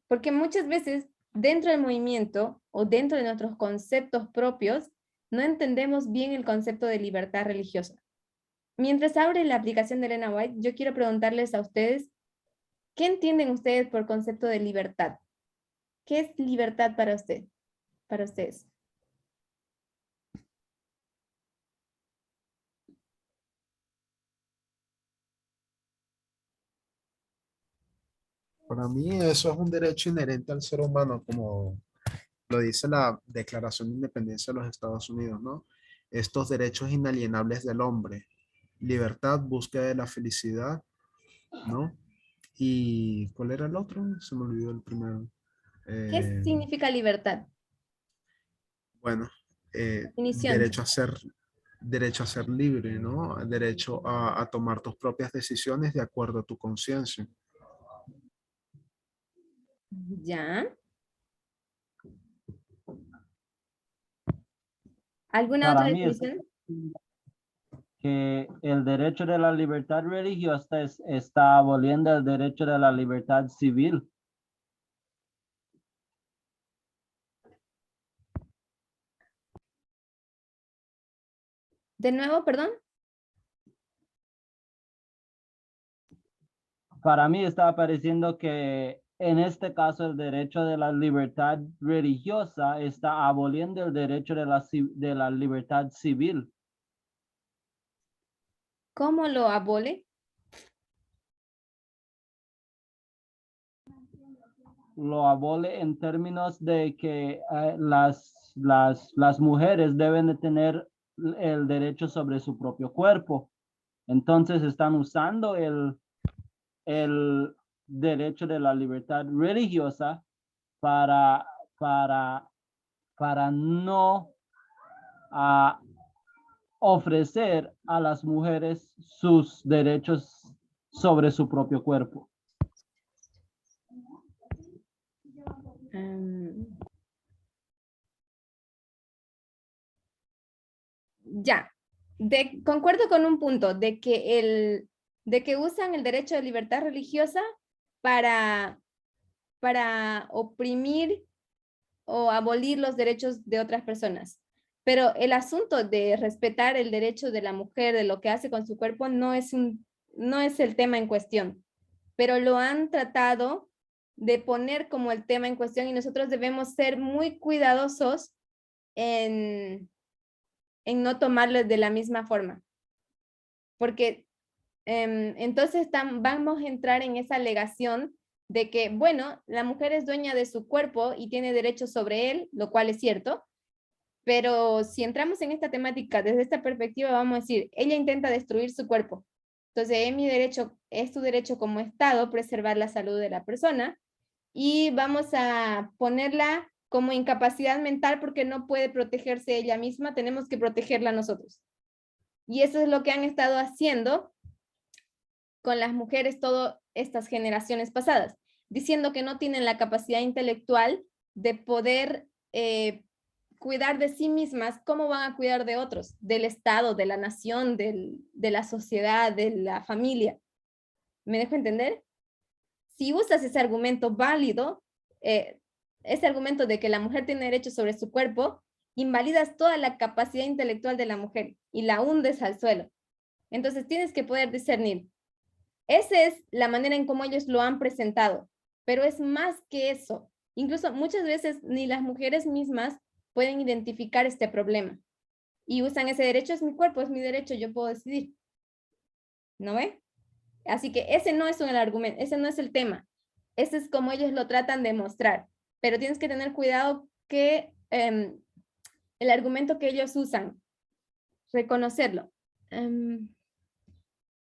Porque muchas veces dentro del movimiento o dentro de nuestros conceptos propios no entendemos bien el concepto de libertad religiosa. Mientras abre la aplicación de Elena White, yo quiero preguntarles a ustedes, ¿qué entienden ustedes por concepto de libertad? ¿Qué es libertad para ustedes? Para mí eso es un derecho inherente al ser humano, como lo dice la Declaración de Independencia de los Estados Unidos, ¿no? Estos derechos inalienables del hombre, libertad, búsqueda de la felicidad, ¿no? ¿Y cuál era el otro? Se me olvidó el primero. ¿Qué significa libertad? Bueno, Definición. derecho a ser libre, ¿no? Derecho a tomar tus propias decisiones de acuerdo a tu conciencia. ¿Ya? ¿Alguna Para otra mí es definición? que el derecho de la libertad religiosa está aboliendo el derecho de la libertad civil. De nuevo, perdón. Para mí está pareciendo que en este caso el derecho de la libertad religiosa está aboliendo el derecho de la libertad civil. ¿Cómo lo abole? Lo abole en términos de que las mujeres deben de tener el derecho sobre su propio cuerpo. Entonces están usando el derecho de la libertad religiosa para no ofrecer a las mujeres sus derechos sobre su propio cuerpo. Ya, concuerdo con un punto de que usan el derecho de libertad religiosa para oprimir o abolir los derechos de otras personas. Pero el asunto de respetar el derecho de la mujer, de lo que hace con su cuerpo, no es el tema en cuestión. Pero lo han tratado de poner como el tema en cuestión y nosotros debemos ser muy cuidadosos en no tomarlo de la misma forma. Porque entonces vamos a entrar en esa alegación de que, bueno, la mujer es dueña de su cuerpo y tiene derechos sobre él, lo cual es cierto, pero si entramos en esta temática desde esta perspectiva, vamos a decir, ella intenta destruir su cuerpo. Entonces, es tu derecho como Estado preservar la salud de la persona y vamos a ponerla como incapacidad mental porque no puede protegerse ella misma, tenemos que protegerla nosotros. Y eso es lo que han estado haciendo con las mujeres todas estas generaciones pasadas, diciendo que no tienen la capacidad intelectual de poder cuidar de sí mismas, ¿cómo van a cuidar de otros? Del Estado, de la nación, de la sociedad, de la familia. ¿Me dejo entender? Si usas ese argumento válido, ese argumento de que la mujer tiene derecho sobre su cuerpo, invalidas toda la capacidad intelectual de la mujer y la hundes al suelo. Entonces tienes que poder discernir. Esa es la manera en cómo ellos lo han presentado, pero es más que eso. Incluso muchas veces ni las mujeres mismas pueden identificar este problema y usan ese derecho, es mi cuerpo, es mi derecho, yo puedo decidir. ¿No ve? Así que ese no es un argumento, ese no es el tema. Ese es como ellos lo tratan de mostrar, pero tienes que tener cuidado que el argumento que ellos usan, reconocerlo.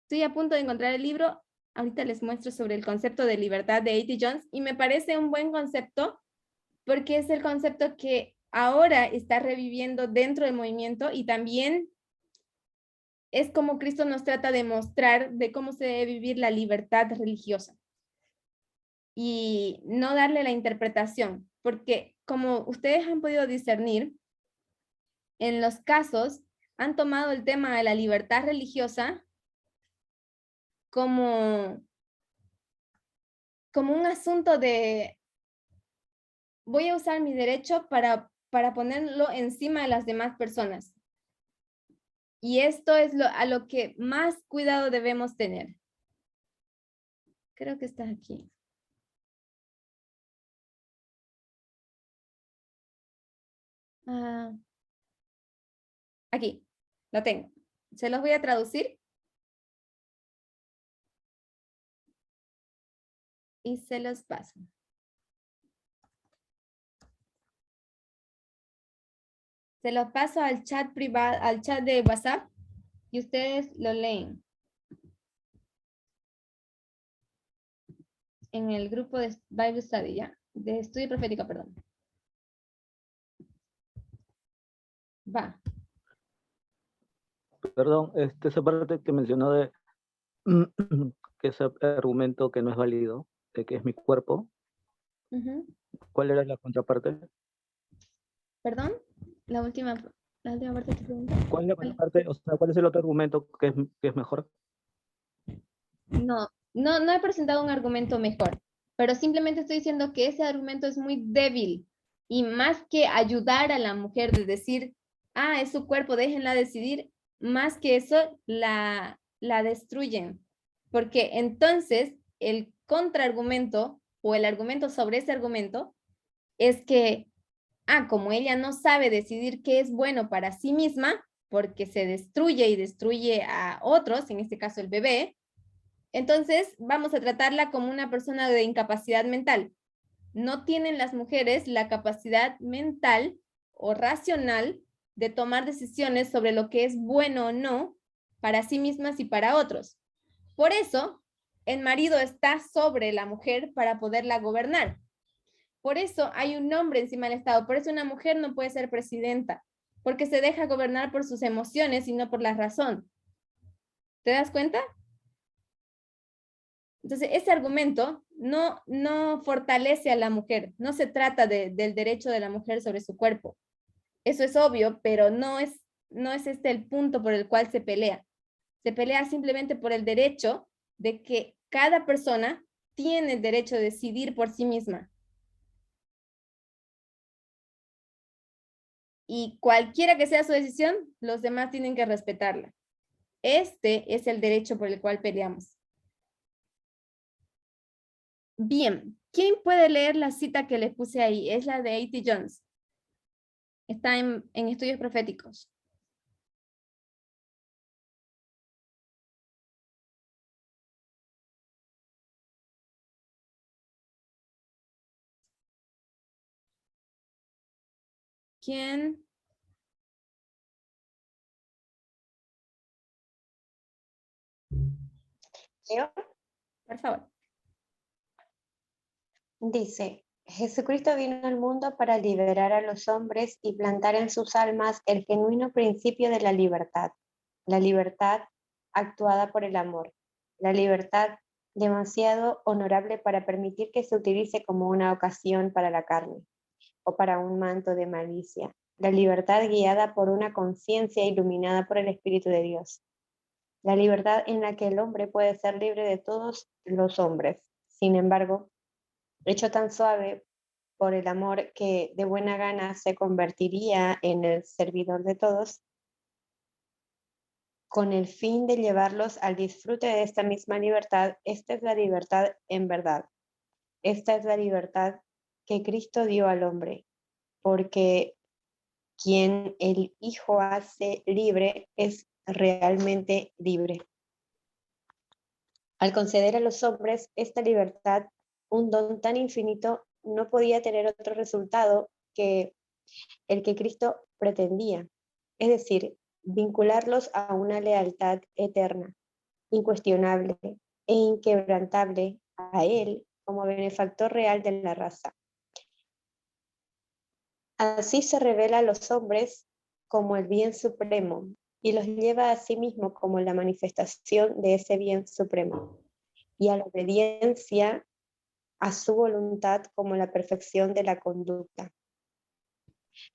Estoy a punto de encontrar el libro, ahorita les muestro sobre el concepto de libertad de A.T. Jones y me parece un buen concepto porque es el concepto que ahora está reviviendo dentro del movimiento y también es como Cristo nos trata de mostrar de cómo se debe vivir la libertad religiosa y no darle la interpretación, porque como ustedes han podido discernir, en los casos han tomado el tema de la libertad religiosa como un asunto de voy a usar mi derecho para ponerlo encima de las demás personas. Y esto es a lo que más cuidado debemos tener. Creo que está aquí. Aquí, lo tengo. Se los voy a traducir. Y se los paso. Se los paso al chat privado, al chat de WhatsApp y ustedes lo leen. En el grupo de Bible Study, ¿ya? De estudio profético, perdón. Va. Perdón, esa parte que mencionó de que ese argumento que no es válido, de que es mi cuerpo, ¿cuál era la contraparte? ¿Perdón? La última parte de tu pregunta. ¿Cuál es la contraparte? O sea, ¿cuál es el otro argumento que es mejor? No he presentado un argumento mejor, pero simplemente estoy diciendo que ese argumento es muy débil y más que ayudar a la mujer de decir, es su cuerpo, déjenla decidir, más que eso la destruyen, porque entonces el contraargumento o el argumento sobre ese argumento es que, como ella no sabe decidir qué es bueno para sí misma, porque se destruye y destruye a otros, en este caso el bebé, entonces vamos a tratarla como una persona de incapacidad mental. No tienen las mujeres la capacidad mental o racional de tomar decisiones sobre lo que es bueno o no para sí mismas y para otros. Por eso, el marido está sobre la mujer para poderla gobernar. Por eso hay un hombre encima del Estado. Por eso una mujer no puede ser presidenta, porque se deja gobernar por sus emociones y no por la razón. ¿Te das cuenta? Entonces, ese argumento no fortalece a la mujer. No se trata del derecho de la mujer sobre su cuerpo. Eso es obvio, pero no es este el punto por el cual se pelea. Se pelea simplemente por el derecho de que cada persona tiene el derecho de decidir por sí misma. y cualquiera que sea su decisión, los demás tienen que respetarla. Este es el derecho por el cual peleamos. Bien, ¿quién puede leer la cita que les puse ahí? Es la de A.T. Jones. Está en Estudios Proféticos. ¿Quién? ¿Yo? Por favor. Dice, Jesucristo vino al mundo para liberar a los hombres y plantar en sus almas el genuino principio de la libertad actuada por el amor, la libertad demasiado honorable para permitir que se utilice como una ocasión para la carne o para un manto de malicia, la libertad guiada por una conciencia iluminada por el Espíritu de Dios, la libertad en la que el hombre puede ser libre de todos los hombres. Sin embargo, hecho tan suave por el amor que de buena gana se convertiría en el servidor de todos, con el fin de llevarlos al disfrute de esta misma libertad. Esta es la libertad en verdad. Esta es la libertad que Cristo dio al hombre, porque quien el Hijo hace libre es realmente libre. Al conceder a los hombres esta libertad, un don tan infinito no podía tener otro resultado que el que Cristo pretendía, es decir, vincularlos a una lealtad eterna, incuestionable e inquebrantable a Él como benefactor real de la raza. Así se revela a los hombres como el bien supremo y los lleva a sí mismo como la manifestación de ese bien supremo y a la obediencia a su voluntad como la perfección de la conducta.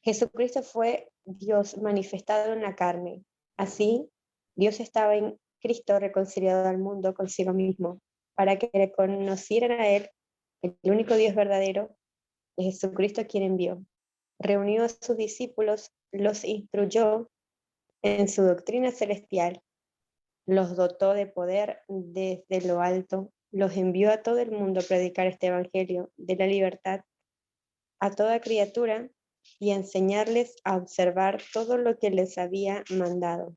Jesucristo fue Dios manifestado en la carne. Así, Dios estaba en Cristo reconciliado al mundo consigo mismo, para que reconocieran a Él, el único Dios verdadero, y Jesucristo quien envió. Reunió a sus discípulos, los instruyó en su doctrina celestial, los dotó de poder desde lo alto, los envió a todo el mundo a predicar este evangelio de la libertad a toda criatura y a enseñarles a observar todo lo que les había mandado.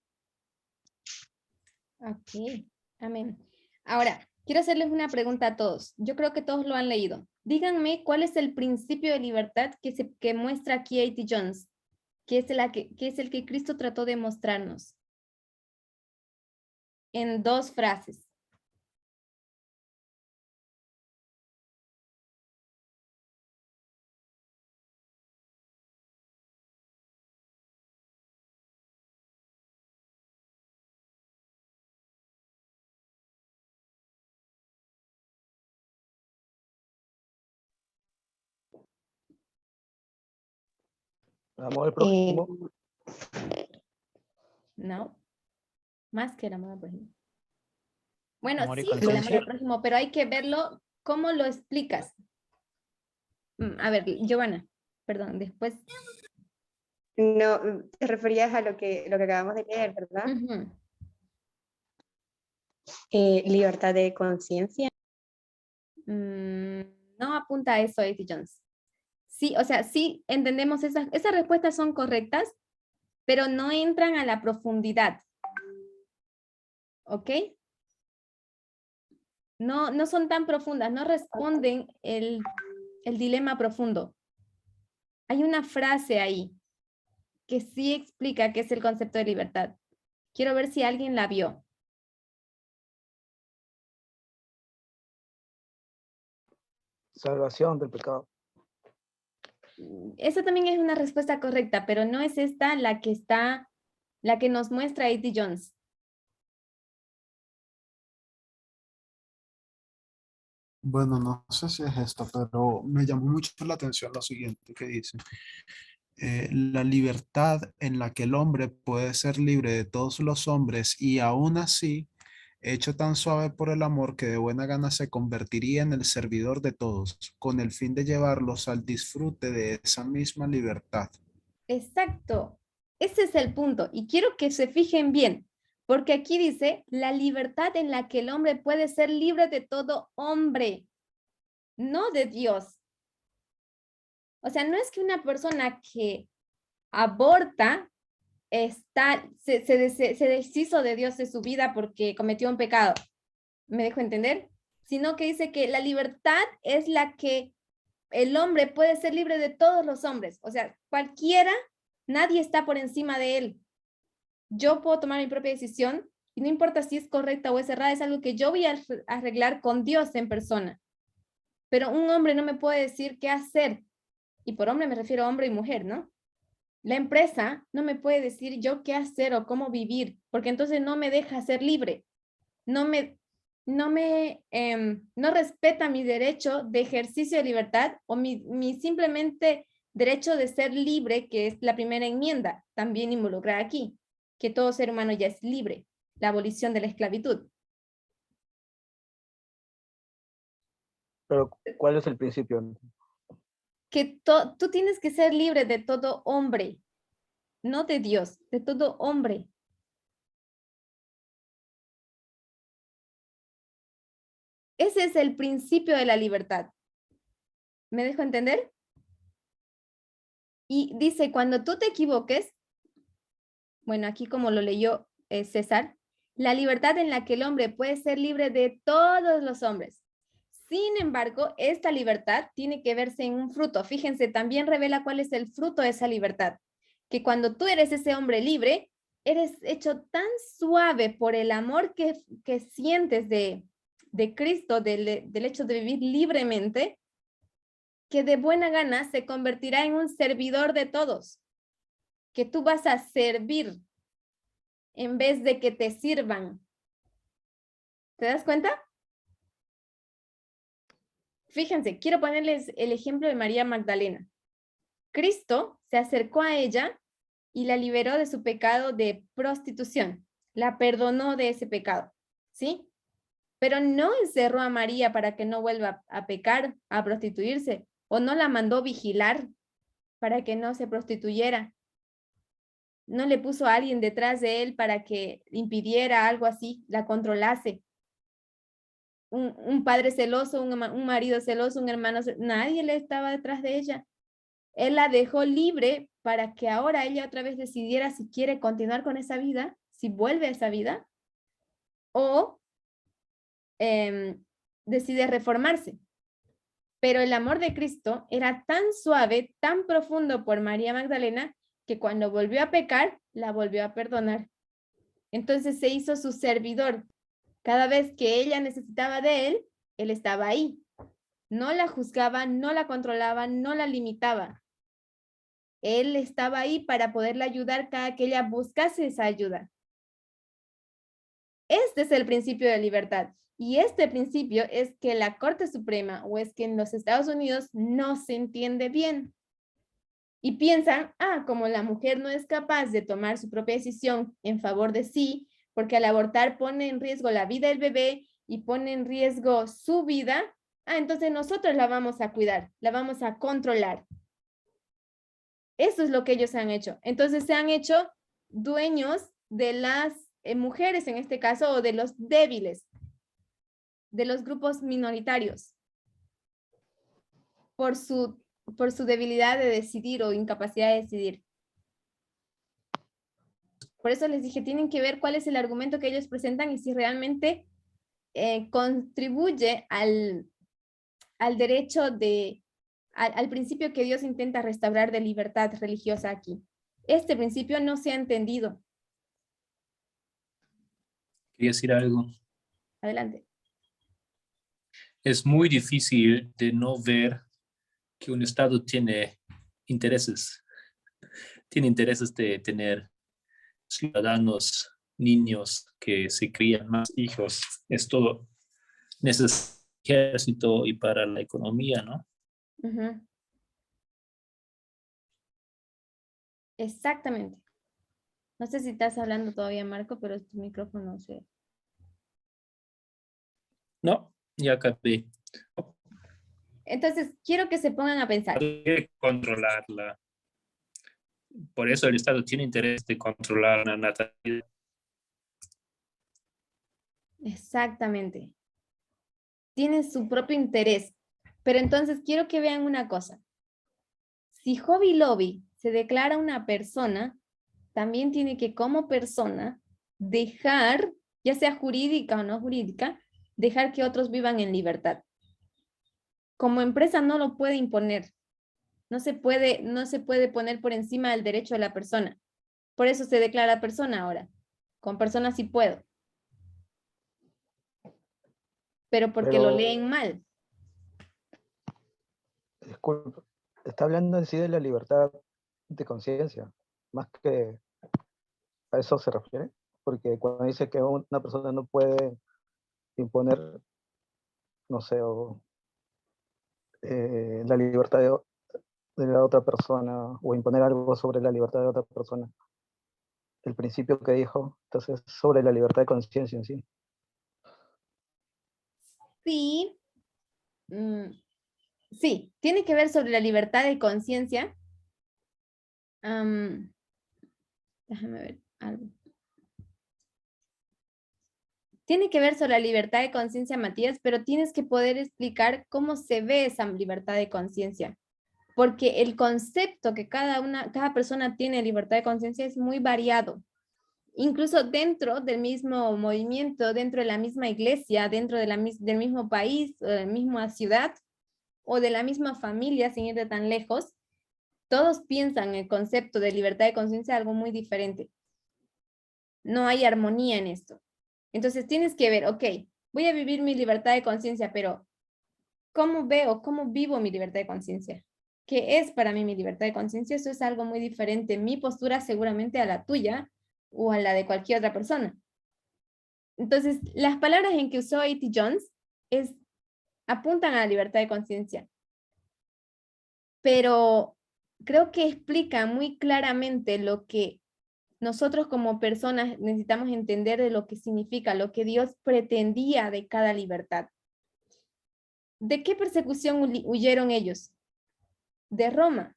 Ok, amén. Ahora, quiero hacerles una pregunta a todos. Yo creo que todos lo han leído. Díganme cuál es el principio de libertad que muestra aquí A.T. Jones, que es el que Cristo trató de mostrarnos. En 2 frases. Amor al prójimo. No, más que el amor al prójimo. Bueno, Amor y sí, el amor conciencia. al prójimo, pero hay que verlo, ¿cómo lo explicas? A ver, Giovanna, perdón, después. No, te referías a lo que acabamos de leer, ¿verdad? Ujú. Libertad de conciencia. No apunta a eso, A.T. Jones. Sí, o sea, sí entendemos esas respuestas son correctas, pero no entran a la profundidad. ¿Ok? No son tan profundas, no responden el dilema profundo. Hay una frase ahí que sí explica qué es el concepto de libertad. Quiero ver si alguien la vio. Salvación del pecado. Esa también es una respuesta correcta, pero no es esta la que nos muestra A.T. Jones. Bueno, no sé si es esto, pero me llamó mucho la atención lo siguiente que dice. La libertad en la que el hombre puede ser libre de todos los hombres y aún así, hecho tan suave por el amor que de buena gana se convertiría en el servidor de todos, con el fin de llevarlos al disfrute de esa misma libertad. Exacto. Ese es el punto. Y quiero que se fijen bien, porque aquí dice la libertad en la que el hombre puede ser libre de todo hombre, no de Dios. O sea, no es que una persona que aborta se deshizo de Dios de su vida porque cometió un pecado. ¿Me dejo entender? Sino que dice que la libertad es la que el hombre puede ser libre de todos los hombres. O sea, cualquiera, nadie está por encima de él. Yo puedo tomar mi propia decisión y no importa si es correcta o es errada, es algo que yo voy a arreglar con Dios en persona. Pero un hombre no me puede decir qué hacer. Y por hombre me refiero a hombre y mujer, ¿no? La empresa no me puede decir yo qué hacer o cómo vivir, porque entonces no me deja ser libre. No respeta mi derecho de ejercicio de libertad o mi simplemente derecho de ser libre, que es la primera enmienda, también involucrada aquí, que todo ser humano ya es libre, la abolición de la esclavitud. Pero, ¿cuál es el principio? Que tú tienes que ser libre de todo hombre, no de Dios, de todo hombre. Ese es el principio de la libertad. ¿Me dejo entender? Y dice, cuando tú te equivoques, bueno, aquí como lo leyó César, la libertad en la que el hombre puede ser libre de todos los hombres. Sin embargo, esta libertad tiene que verse en un fruto. Fíjense, también revela cuál es el fruto de esa libertad. Que cuando tú eres ese hombre libre, eres hecho tan suave por el amor que sientes de Cristo, del hecho de vivir libremente, que de buena gana se convertirá en un servidor de todos, que tú vas a servir en vez de que te sirvan. ¿Te das cuenta? Fíjense, quiero ponerles el ejemplo de María Magdalena. Cristo se acercó a ella y la liberó de su pecado de prostitución. La perdonó de ese pecado, ¿sí? Pero no encerró a María para que no vuelva a pecar, a prostituirse, o no la mandó vigilar para que no se prostituyera. No le puso a alguien detrás de él para que impidiera algo así, la controlase. Un padre celoso, un marido celoso, un hermano celoso, nadie le estaba detrás de ella. Él la dejó libre para que ahora ella otra vez decidiera si quiere continuar con esa vida, si vuelve a esa vida, o decide reformarse. Pero el amor de Cristo era tan suave, tan profundo por María Magdalena, que cuando volvió a pecar, la volvió a perdonar. Entonces se hizo su servidor. Cada vez que ella necesitaba de él, él estaba ahí. No la juzgaba, no la controlaba, no la limitaba. Él estaba ahí para poderla ayudar cada que ella buscase esa ayuda. Este es el principio de libertad. Y este principio es que la Corte Suprema o es que en los Estados Unidos no se entiende bien. Y piensan, como la mujer no es capaz de tomar su propia decisión en favor de sí, porque al abortar pone en riesgo la vida del bebé y pone en riesgo su vida, entonces nosotros la vamos a cuidar, la vamos a controlar. Eso es lo que ellos han hecho. Entonces se han hecho dueños de las mujeres en este caso, o de los débiles, de los grupos minoritarios, por su debilidad de decidir o incapacidad de decidir. Por eso les dije, tienen que ver cuál es el argumento que ellos presentan y si realmente contribuye al derecho al principio que Dios intenta restaurar de libertad religiosa aquí. Este principio no se ha entendido. Quería decir algo. Adelante. Es muy difícil de no ver que un Estado tiene intereses. Tiene intereses de tener ciudadanos, niños que se crían más hijos. Es todo necesario ejército y para la economía, ¿no? Uh-huh. Exactamente. No sé si estás hablando todavía, Marco, pero tu micrófono no se... No, ya acabé. Entonces, quiero que se pongan a pensar. Hay que controlar Por eso el Estado tiene interés de controlar la natalidad. Exactamente. Tiene su propio interés. Pero entonces quiero que vean una cosa. Si Hobby Lobby se declara una persona, también tiene que como persona dejar, ya sea jurídica o no jurídica, dejar que otros vivan en libertad. Como empresa no lo puede imponer. No se puede poner por encima del derecho de la persona. Por eso se declara persona ahora. Con persona sí puedo. Pero porque lo leen mal. Disculpe, está hablando en sí de la libertad de conciencia, más que a eso se refiere, porque cuando dice que una persona no puede imponer, no sé, la libertad de la otra persona o imponer algo sobre la libertad de otra persona, el principio que dijo, entonces, sobre la libertad de conciencia en sí. Sí. Sí, tiene que ver sobre la libertad de conciencia. Déjame ver algo. Tiene que ver sobre la libertad de conciencia, Matías, pero tienes que poder explicar cómo se ve esa libertad de conciencia. Porque el concepto que cada persona tiene de libertad de conciencia es muy variado. Incluso dentro del mismo movimiento, dentro de la misma iglesia, dentro de del mismo país, de la misma ciudad, o de la misma familia, sin ir de tan lejos, todos piensan el concepto de libertad de conciencia algo muy diferente. No hay armonía en esto. Entonces tienes que ver, ok, voy a vivir mi libertad de conciencia, pero ¿cómo veo, cómo vivo mi libertad de conciencia? ¿Qué es para mí mi libertad de conciencia? Eso es algo muy diferente. Mi postura seguramente a la tuya o a la de cualquier otra persona. Entonces, las palabras en que usó A.T. Jones apuntan a la libertad de conciencia. Pero creo que explica muy claramente lo que nosotros como personas necesitamos entender de lo que significa, lo que Dios pretendía de cada libertad. ¿De qué persecución huyeron ellos? De Roma.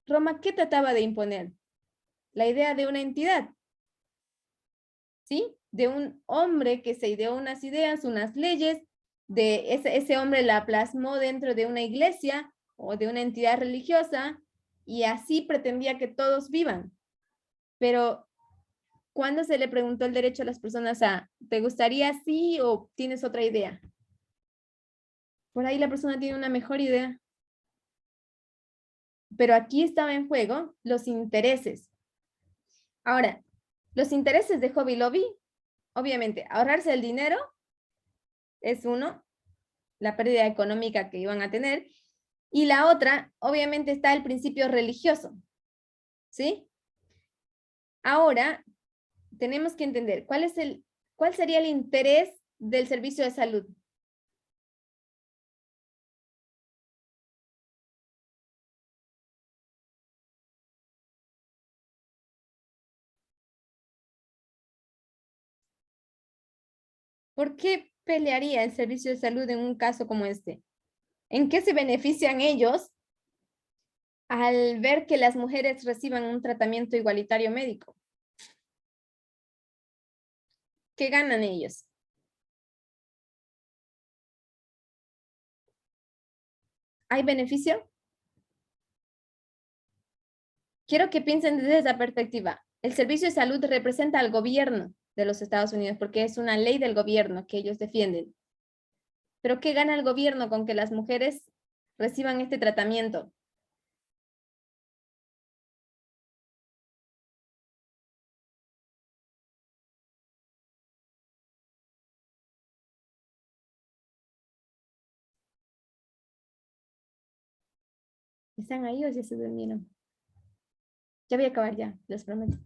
Roma, ¿qué trataba de imponer? La idea de una entidad, ¿sí? De un hombre que se ideó unas ideas, unas leyes, de ese hombre la plasmó dentro de una iglesia o de una entidad religiosa y así pretendía que todos vivan. Pero ¿cuándo se le preguntó el derecho a las personas ¿te gustaría así o tienes otra idea? Por ahí la persona tiene una mejor idea. Pero aquí estaba en juego los intereses. Ahora, los intereses de Hobby Lobby, obviamente, ahorrarse el dinero es uno, la pérdida económica que iban a tener, y la otra, obviamente, está el principio religioso, ¿sí? Ahora, tenemos que entender cuál sería el interés del servicio de salud. ¿Por qué pelearía el servicio de salud en un caso como este? ¿En qué se benefician ellos al ver que las mujeres reciban un tratamiento igualitario médico? ¿Qué ganan ellos? ¿Hay beneficio? Quiero que piensen desde esa perspectiva. El servicio de salud representa al gobierno de los Estados Unidos porque es una ley del gobierno que ellos defienden. Pero ¿qué gana el gobierno con que las mujeres reciban este tratamiento? ¿Están ahí o ya se durmieron? Ya voy a acabar ya, les prometo.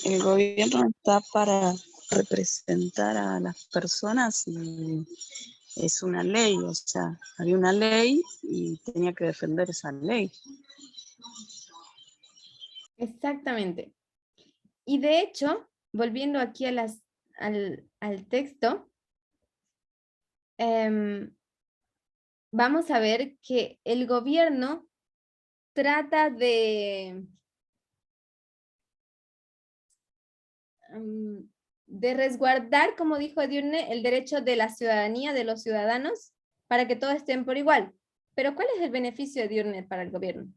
El gobierno está para representar a las personas y es una ley, o sea, había una ley y tenía que defender esa ley. Exactamente. Y de hecho, volviendo aquí a al texto, vamos a ver que el gobierno trata de resguardar, como dijo Edurne, el derecho de la ciudadanía, de los ciudadanos, para que todos estén por igual. Pero ¿cuál es el beneficio de Edurne para el gobierno?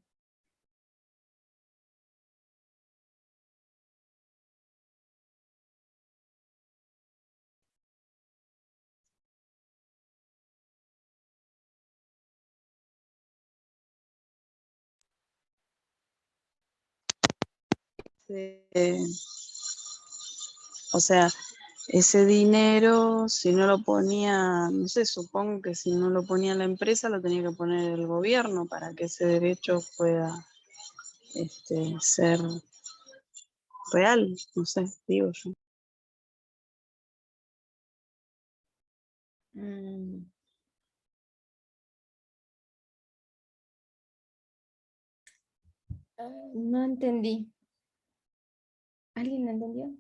O sea, ese dinero, si no lo ponía, no sé, supongo que si no lo ponía la empresa, lo tenía que poner el gobierno para que ese derecho pueda ser real, no sé, digo yo. No entendí. ¿Alguien lo entendió?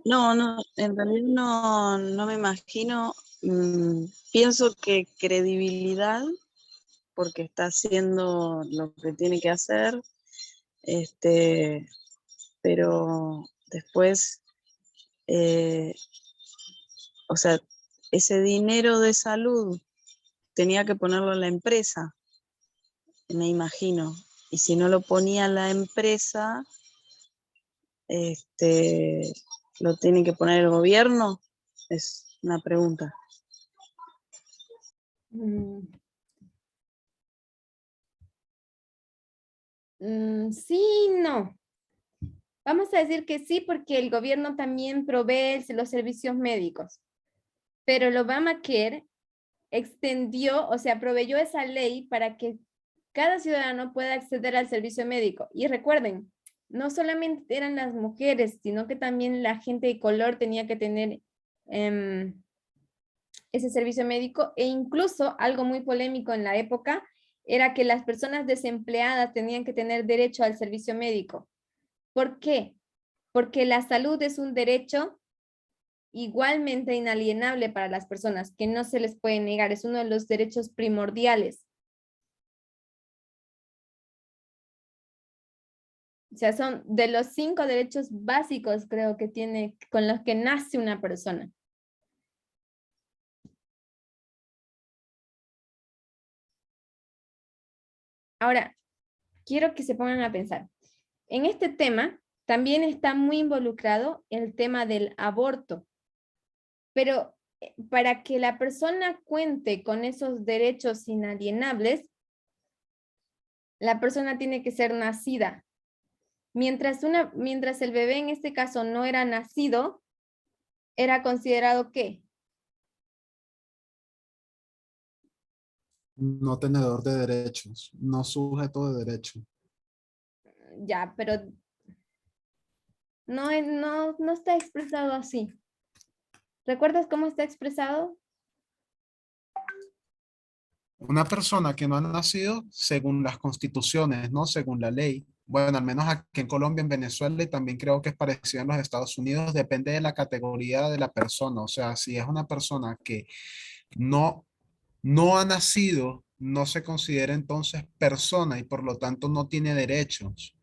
No, en realidad no me imagino. Pienso que credibilidad, porque está haciendo lo que tiene que hacer, pero después, o sea, ese dinero de salud tenía que ponerlo en la empresa, me imagino. Y si no lo ponía la empresa, ¿lo tiene que poner el gobierno? Es una pregunta. Sí, no. Vamos a decir que sí, porque el gobierno también provee los servicios médicos. Pero el Obamacare extendió, o sea, proveyó esa ley para que cada ciudadano pueda acceder al servicio médico. Y recuerden, no solamente eran las mujeres, sino que también la gente de color tenía que tener ese servicio médico, e incluso algo muy polémico en la época era que las personas desempleadas tenían que tener derecho al servicio médico. ¿Por qué? Porque la salud es un derecho igualmente inalienable para las personas, que no se les puede negar, es uno de los derechos primordiales. O sea, son de los 5 derechos básicos, creo que tiene, con los que nace una persona. Ahora, quiero que se pongan a pensar. En este tema también está muy involucrado el tema del aborto. Pero para que la persona cuente con esos derechos inalienables, la persona tiene que ser nacida. Mientras el bebé en este caso no era nacido, era considerado ¿qué? No tenedor de derechos, no sujeto de derecho. Ya, pero no está expresado así. ¿Recuerdas cómo está expresado? Una persona que no ha nacido según las constituciones, ¿no? Según la ley. Bueno, al menos aquí en Colombia, en Venezuela, y también creo que es parecido en los Estados Unidos, depende de la categoría de la persona. O sea, si es una persona que no, no ha nacido, no se considera entonces persona y por lo tanto no tiene derechos.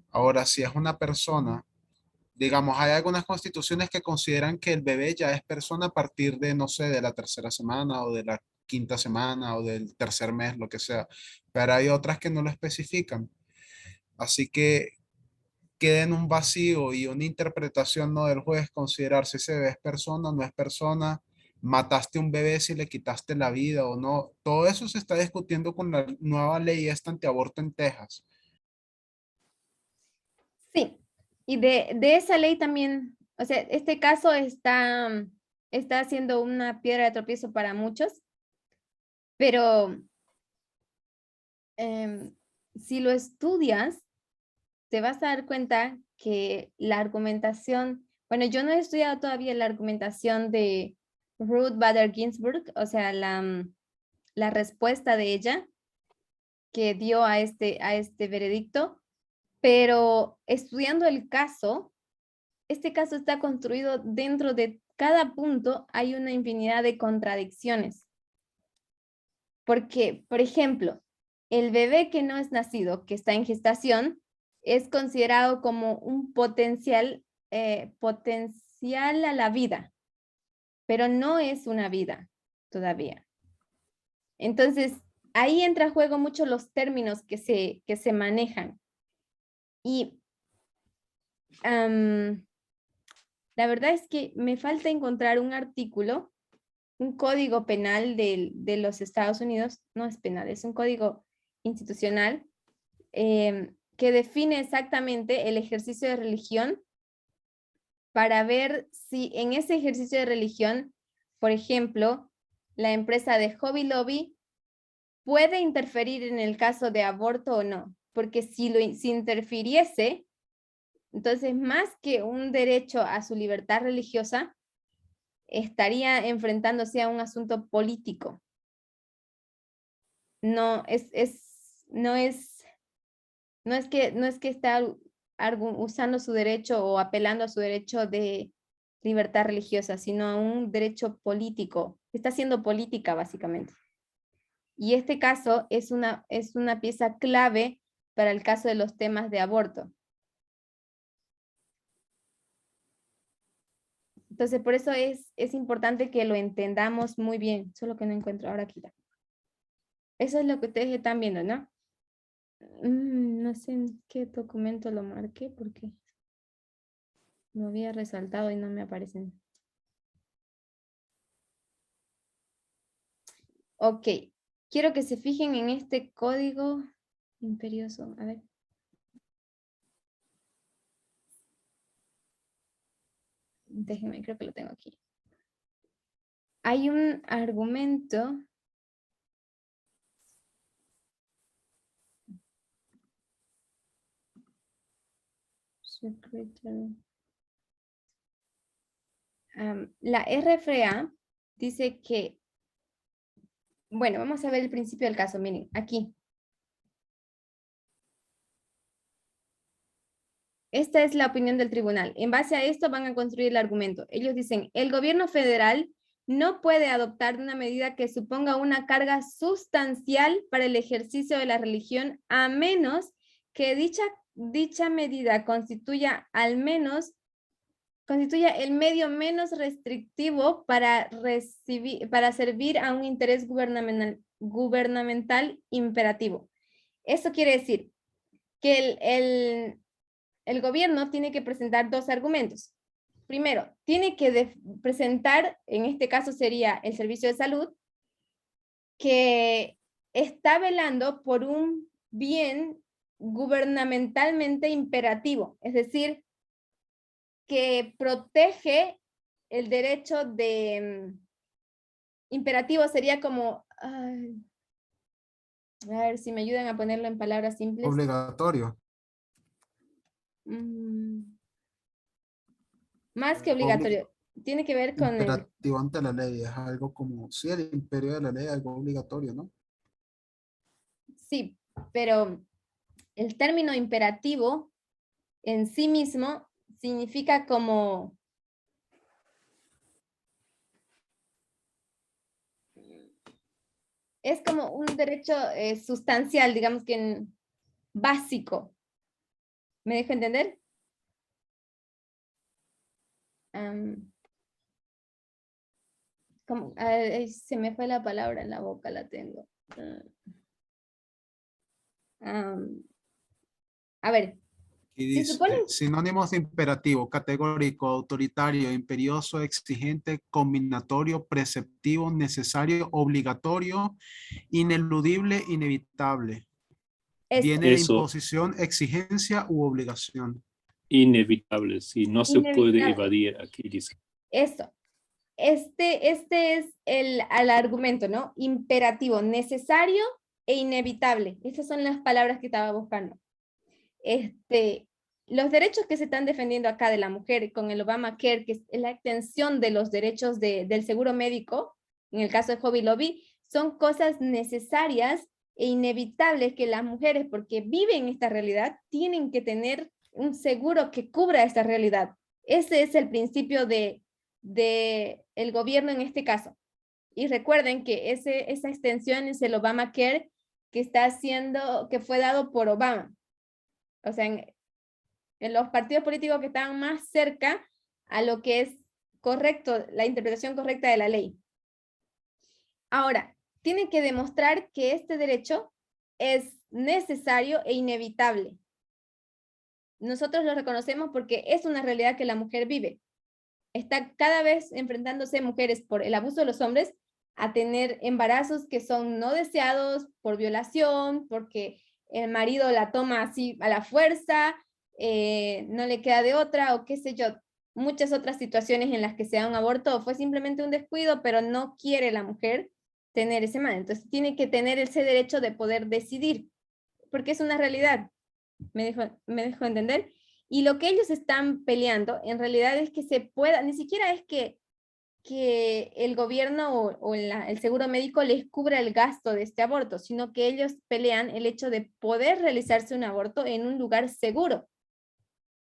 Ahora, si es una persona, digamos, hay algunas constituciones que consideran que el bebé ya es persona a partir de, no sé, de la tercera semana o de la quinta semana o del tercer mes, lo que sea, pero hay otras que no lo especifican. Así que queda en un vacío y una interpretación no del juez considerar si ese bebé es persona o no es persona, mataste un bebé si le quitaste la vida o no. Todo eso se está discutiendo con la nueva ley esta antiaborto en Texas. Sí, y de esa ley también, o sea, este caso está siendo una piedra de tropiezo para muchos, pero si lo estudias, te vas a dar cuenta que la argumentación, bueno, yo no he estudiado todavía la argumentación de Ruth Bader Ginsburg, o sea, la respuesta de ella que dio a este veredicto, pero estudiando el caso, este caso está construido dentro de cada punto, hay una infinidad de contradicciones. Porque, por ejemplo, el bebé que no es nacido, que está en gestación, es considerado como un potencial a la vida, pero no es una vida todavía. Entonces, ahí entra a juego mucho los términos que se manejan. Y la verdad es que me falta encontrar un artículo, un código penal de los Estados Unidos, no es penal, es un código institucional que define exactamente el ejercicio de religión para ver si en ese ejercicio de religión, por ejemplo, la empresa de Hobby Lobby puede interferir en el caso de aborto o no, porque si interfiriese, entonces más que un derecho a su libertad religiosa, estaría enfrentándose a un asunto político. No es que está usando su derecho o apelando a su derecho de libertad religiosa, sino a un derecho político. Está haciendo política, básicamente. Y este caso es una pieza clave para el caso de los temas de aborto. Entonces, por eso es importante que lo entendamos muy bien. Solo que no encuentro ahora aquí. Eso es lo que ustedes están viendo, ¿no? No sé en qué documento lo marqué porque lo había resaltado y no me aparecen. Ok, quiero que se fijen en este código imperioso. A ver. Déjenme, creo que lo tengo aquí. Hay un argumento. La RFA dice que, bueno, vamos a ver el principio del caso, miren, aquí. Esta es la opinión del tribunal. En base a esto van a construir el argumento. Ellos dicen, el gobierno federal no puede adoptar una medida que suponga una carga sustancial para el ejercicio de la religión, a menos que dicha medida constituya el medio menos restrictivo para servir a un interés gubernamental imperativo. Eso quiere decir que el gobierno tiene que presentar dos argumentos. Primero, tiene que presentar, en este caso sería el servicio de salud, que está velando por un bien gubernamentalmente imperativo, es decir, que protege el derecho de imperativo sería como, a ver si me ayudan a ponerlo en palabras simples. Obligatorio. Más que obligatorio, tiene que ver con imperativo ante la ley, es algo como, sí, el imperio de la ley es algo obligatorio, ¿no? Sí, pero el término imperativo en sí mismo significa como es como un derecho sustancial, digamos que básico. ¿Me dejo entender? Se me fue la palabra en la boca, la tengo. A ver. Y dice, sinónimos de imperativo, categórico, autoritario, imperioso, exigente, combinatorio, preceptivo, necesario, obligatorio, ineludible, inevitable. Viene de imposición, exigencia u obligación. Inevitable, sí, no se puede evadir, aquí dice. Eso. Este es el argumento, ¿no? Imperativo, necesario e inevitable. Esas son las palabras que estaba buscando. los derechos que se están defendiendo acá de la mujer con el Obamacare, que es la extensión de los derechos del seguro médico, en el caso de Hobby Lobby, son cosas necesarias e inevitables que las mujeres, porque viven esta realidad, tienen que tener un seguro que cubra esta realidad. Ese es el principio de el gobierno en este caso. Y recuerden que esa extensión es el Obamacare que fue dado por Obama. O sea, en los partidos políticos que estaban más cerca a lo que es correcto, la interpretación correcta de la ley. Ahora, tienen que demostrar que este derecho es necesario e inevitable. Nosotros lo reconocemos porque es una realidad que la mujer vive. Está cada vez enfrentándose mujeres por el abuso de los hombres a tener embarazos que son no deseados por violación, porque el marido la toma así a la fuerza, no le queda de otra, o qué sé yo, muchas otras situaciones en las que se da un aborto, o fue simplemente un descuido, pero no quiere la mujer tener ese mal. Entonces tiene que tener ese derecho de poder decidir, porque es una realidad. ¿Me dejo entender? Y lo que ellos están peleando en realidad es que se pueda, ni siquiera es que el gobierno o el seguro médico les cubra el gasto de este aborto, sino que ellos pelean el hecho de poder realizarse un aborto en un lugar seguro,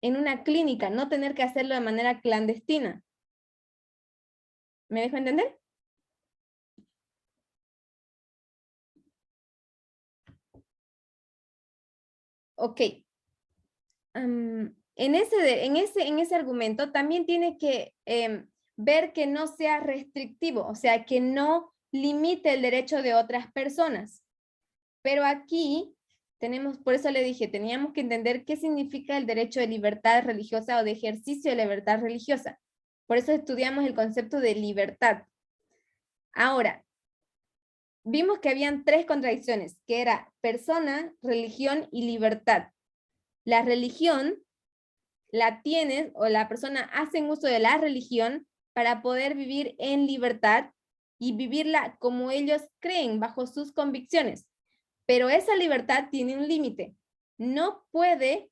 en una clínica, no tener que hacerlo de manera clandestina. ¿Me dejo entender? Ok. En ese argumento también tiene que ver que no sea restrictivo, o sea, que no limite el derecho de otras personas. Pero aquí tenemos, por eso le dije, teníamos que entender qué significa el derecho de libertad religiosa o de ejercicio de libertad religiosa. Por eso estudiamos el concepto de libertad. Ahora, vimos que habían 3 contradicciones, que era persona, religión y libertad. La religión la tienen o la persona hace uso de la religión para poder vivir en libertad y vivirla como ellos creen, bajo sus convicciones. Pero esa libertad tiene un límite. No puede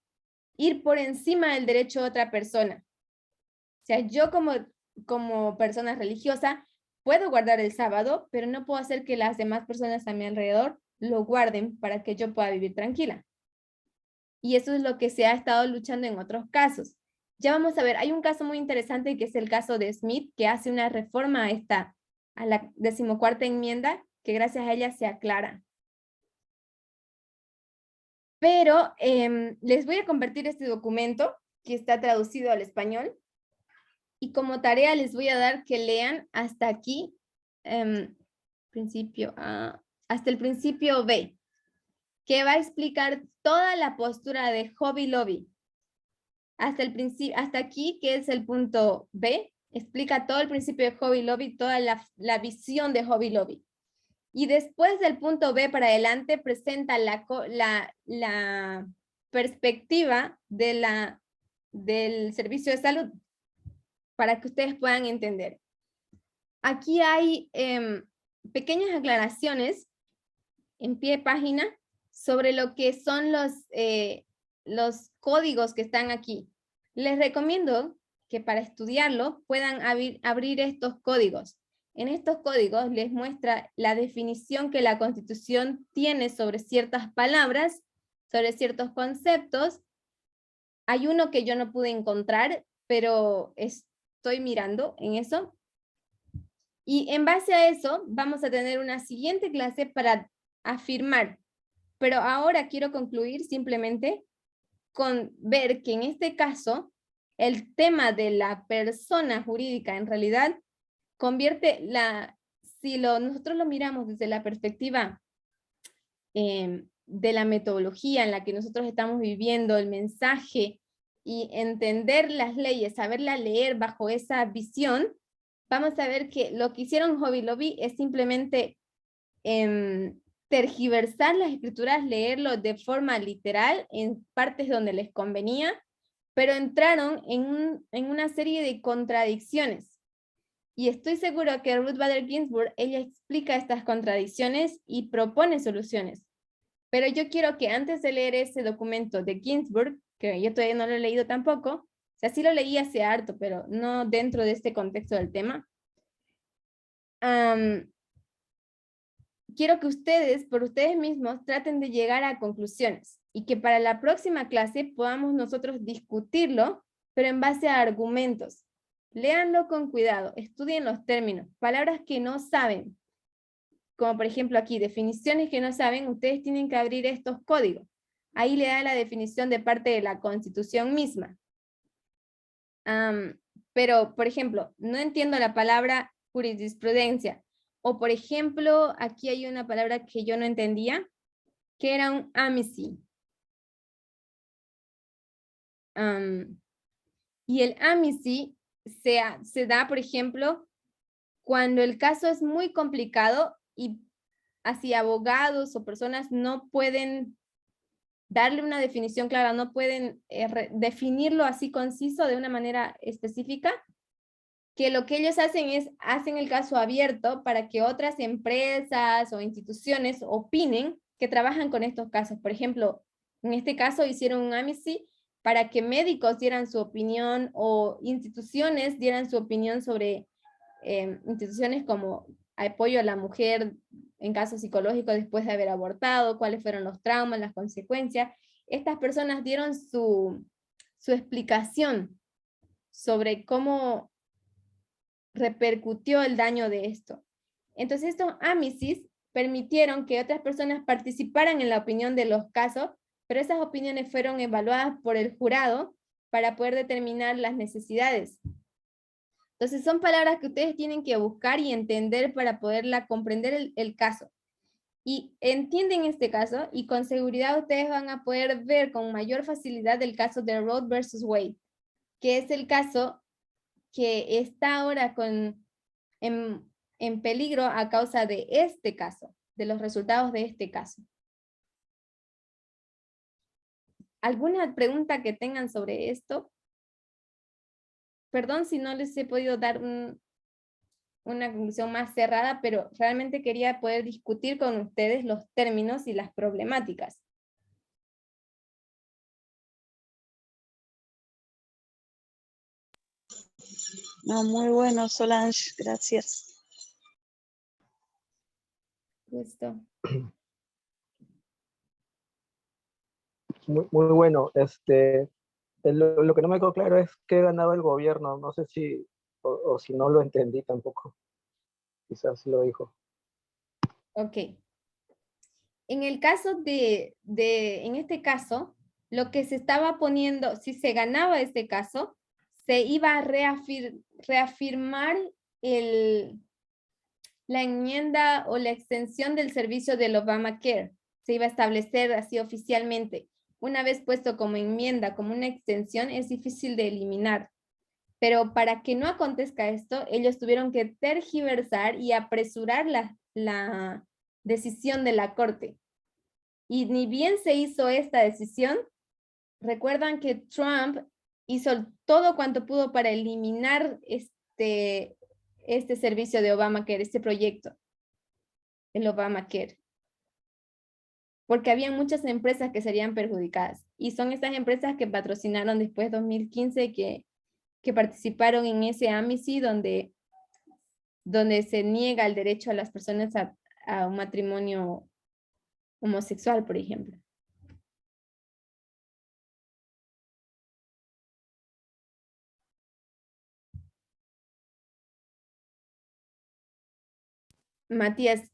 ir por encima del derecho de otra persona. O sea, yo como persona religiosa puedo guardar el sábado, pero no puedo hacer que las demás personas a mi alrededor lo guarden para que yo pueda vivir tranquila. Y eso es lo que se ha estado luchando en otros casos. Ya vamos a ver, hay un caso muy interesante que es el caso de Smith, que hace una reforma a la 14ª enmienda, que gracias a ella se aclara. Pero les voy a compartir este documento que está traducido al español y como tarea les voy a dar que lean hasta aquí, hasta el principio B, que va a explicar toda la postura de Hobby Lobby. Hasta aquí, que es el punto B, explica todo el principio de Hobby Lobby, toda la visión de Hobby Lobby. Y después del punto B para adelante presenta la perspectiva del servicio de salud, para que ustedes puedan entender. Aquí hay pequeñas aclaraciones en pie de página sobre lo que son los códigos que están aquí. Les recomiendo que para estudiarlo puedan abrir estos códigos. En estos códigos les muestra la definición que la Constitución tiene sobre ciertas palabras, sobre ciertos conceptos. Hay uno que yo no pude encontrar, pero estoy mirando en eso. Y en base a eso vamos a tener una siguiente clase para afirmar. Pero ahora quiero concluir simplemente con ver que en este caso el tema de la persona jurídica en realidad convierte nosotros lo miramos desde la perspectiva de la metodología en la que nosotros estamos viviendo, el mensaje y entender las leyes, saberla leer bajo esa visión, vamos a ver que lo que hicieron Hobby Lobby es simplemente tergiversar las escrituras, leerlo de forma literal en partes donde les convenía, pero entraron en una serie de contradicciones. Y estoy seguro que Ruth Bader Ginsburg, ella explica estas contradicciones y propone soluciones. Pero yo quiero que antes de leer ese documento de Ginsburg, que yo todavía no lo he leído tampoco. O sea, sí lo leí hace harto, pero no dentro de este contexto del tema. Quiero que ustedes, por ustedes mismos, traten de llegar a conclusiones y que para la próxima clase podamos nosotros discutirlo, pero en base a argumentos. Léanlo con cuidado, estudien los términos, palabras que no saben, como por ejemplo aquí, definiciones que no saben, ustedes tienen que abrir estos códigos. Ahí le da la definición de parte de la Constitución misma. Pero, por ejemplo, no entiendo la palabra jurisprudencia. O, por ejemplo, aquí hay una palabra que yo no entendía, que era un amici. Y el amici se da, por ejemplo, cuando el caso es muy complicado y así abogados o personas no pueden darle una definición clara, no pueden definirlo así conciso de una manera específica, que lo que ellos hacen es, hacen el caso abierto para que otras empresas o instituciones opinen que trabajan con estos casos. Por ejemplo, en este caso hicieron un amici para que médicos dieran su opinión o instituciones dieran su opinión sobre instituciones como apoyo a la mujer en casos psicológicos después de haber abortado, cuáles fueron los traumas, las consecuencias. Estas personas dieron su explicación sobre cómo repercutió el daño de esto. Entonces estos amicis permitieron que otras personas participaran en la opinión de los casos, pero esas opiniones fueron evaluadas por el jurado para poder determinar las necesidades. Entonces son palabras que ustedes tienen que buscar y entender para poderla comprender el caso. Y entienden este caso y con seguridad ustedes van a poder ver con mayor facilidad el caso de Roe versus Wade, que es el caso que está ahora en peligro a causa de este caso, de los resultados de este caso. ¿Alguna pregunta que tengan sobre esto? Perdón si no les he podido dar una conclusión más cerrada, pero realmente quería poder discutir con ustedes los términos y las problemáticas. No, muy bueno, Solange, gracias. Listo. Muy bueno. Lo que no me quedó claro es qué ganaba el gobierno. No sé si, o si no lo entendí tampoco. Quizás lo dijo. Ok. En el caso en este caso, lo que se estaba poniendo, si se ganaba este caso, se iba a reafirmar la enmienda o la extensión del servicio del Obamacare. Se iba a establecer así oficialmente. Una vez puesto como enmienda, como una extensión, es difícil de eliminar. Pero para que no acontezca esto, ellos tuvieron que tergiversar y apresurar la decisión de la Corte. Y ni bien se hizo esta decisión, recuerdan que Trump hizo todo cuanto pudo para eliminar este servicio de Obamacare, este proyecto, el Obamacare. Porque había muchas empresas que serían perjudicadas. Y son estas empresas que patrocinaron después de 2015 que participaron en ese amici donde se niega el derecho a las personas a un matrimonio homosexual, por ejemplo. Matías.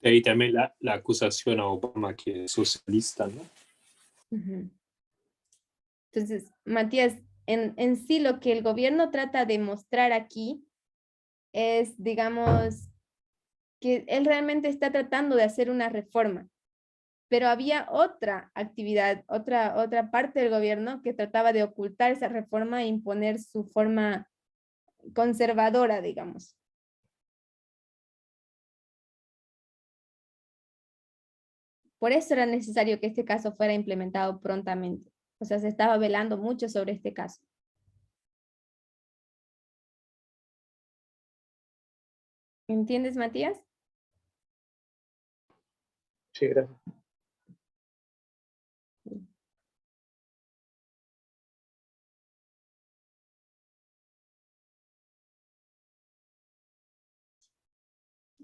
Y también la acusación a Obama que es socialista, ¿no? Entonces, Matías, en sí lo que el gobierno trata de mostrar aquí es, digamos, que él realmente está tratando de hacer una reforma, pero había otra actividad, otra parte del gobierno que trataba de ocultar esa reforma e imponer su forma conservadora, digamos. Por eso era necesario que este caso fuera implementado prontamente. O sea, se estaba velando mucho sobre este caso. ¿Entiendes, Matías? Sí, gracias.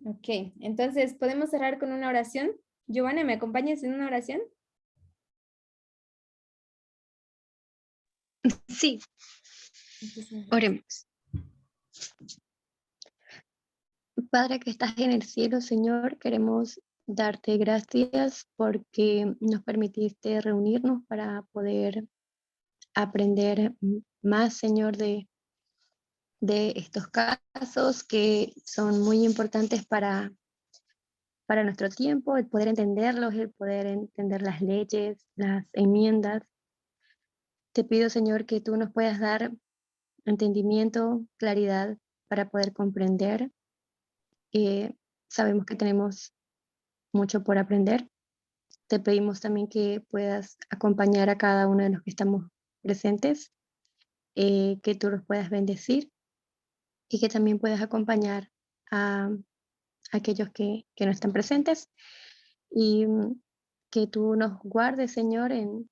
Ok, entonces, ¿podemos cerrar con una oración? Giovanna, ¿me acompañas en una oración? Sí, Muchísimas gracias. oremos. Padre que estás en el cielo, Señor, queremos darte gracias porque nos permitiste reunirnos para poder aprender más, Señor, de estos casos que son muy importantes para nuestro tiempo, el poder entenderlos, el poder entender las leyes, las enmiendas. Te pido, Señor, que tú nos puedas dar entendimiento, claridad para poder comprender. Sabemos que tenemos mucho por aprender. Te pedimos también que puedas acompañar a cada uno de los que estamos presentes, que tú los puedas bendecir y que también puedas acompañar a aquellos que no están presentes y que tú nos guardes, Señor, en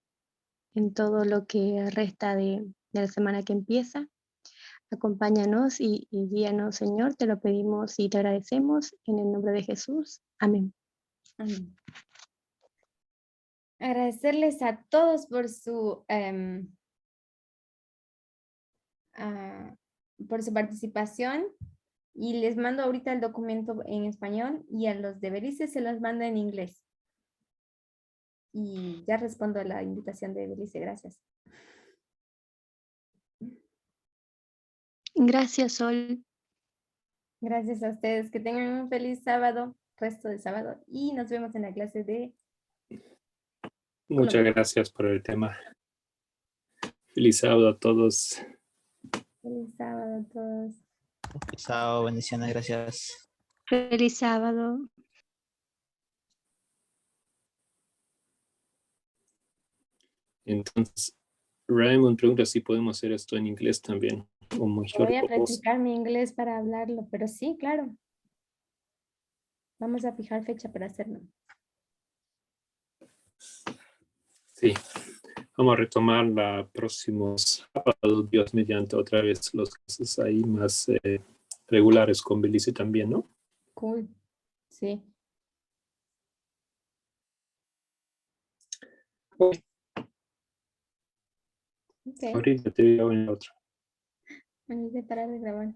todo lo que resta de la semana que empieza. Acompáñanos y guíanos, Señor, te lo pedimos y te agradecemos en el nombre de Jesús. Amén. Amén. Agradecerles a todos por su participación y les mando ahorita el documento en español y a los de Belice se los mando en inglés. Y ya respondo a la invitación de Belice, gracias. Gracias, Sol. Gracias a ustedes, que tengan un feliz sábado, resto de sábado y nos vemos en la clase de... Muchas gracias por el tema. Feliz sábado a todos. Feliz sábado a todos. Chao, bendiciones, gracias. Feliz sábado. Entonces, Raymond pregunta si podemos hacer esto en inglés también. O mejor Voy a voz. practicar mi inglés para hablarlo, pero sí, claro. Vamos a fijar fecha para hacerlo. Sí. Vamos a retomar la próximo sábado, Dios mediante, otra vez los casos ahí más regulares con Belice también, ¿no? Cool. Sí. Okay. Ok. Ahorita te veo en el otro. Antes de parar de grabar.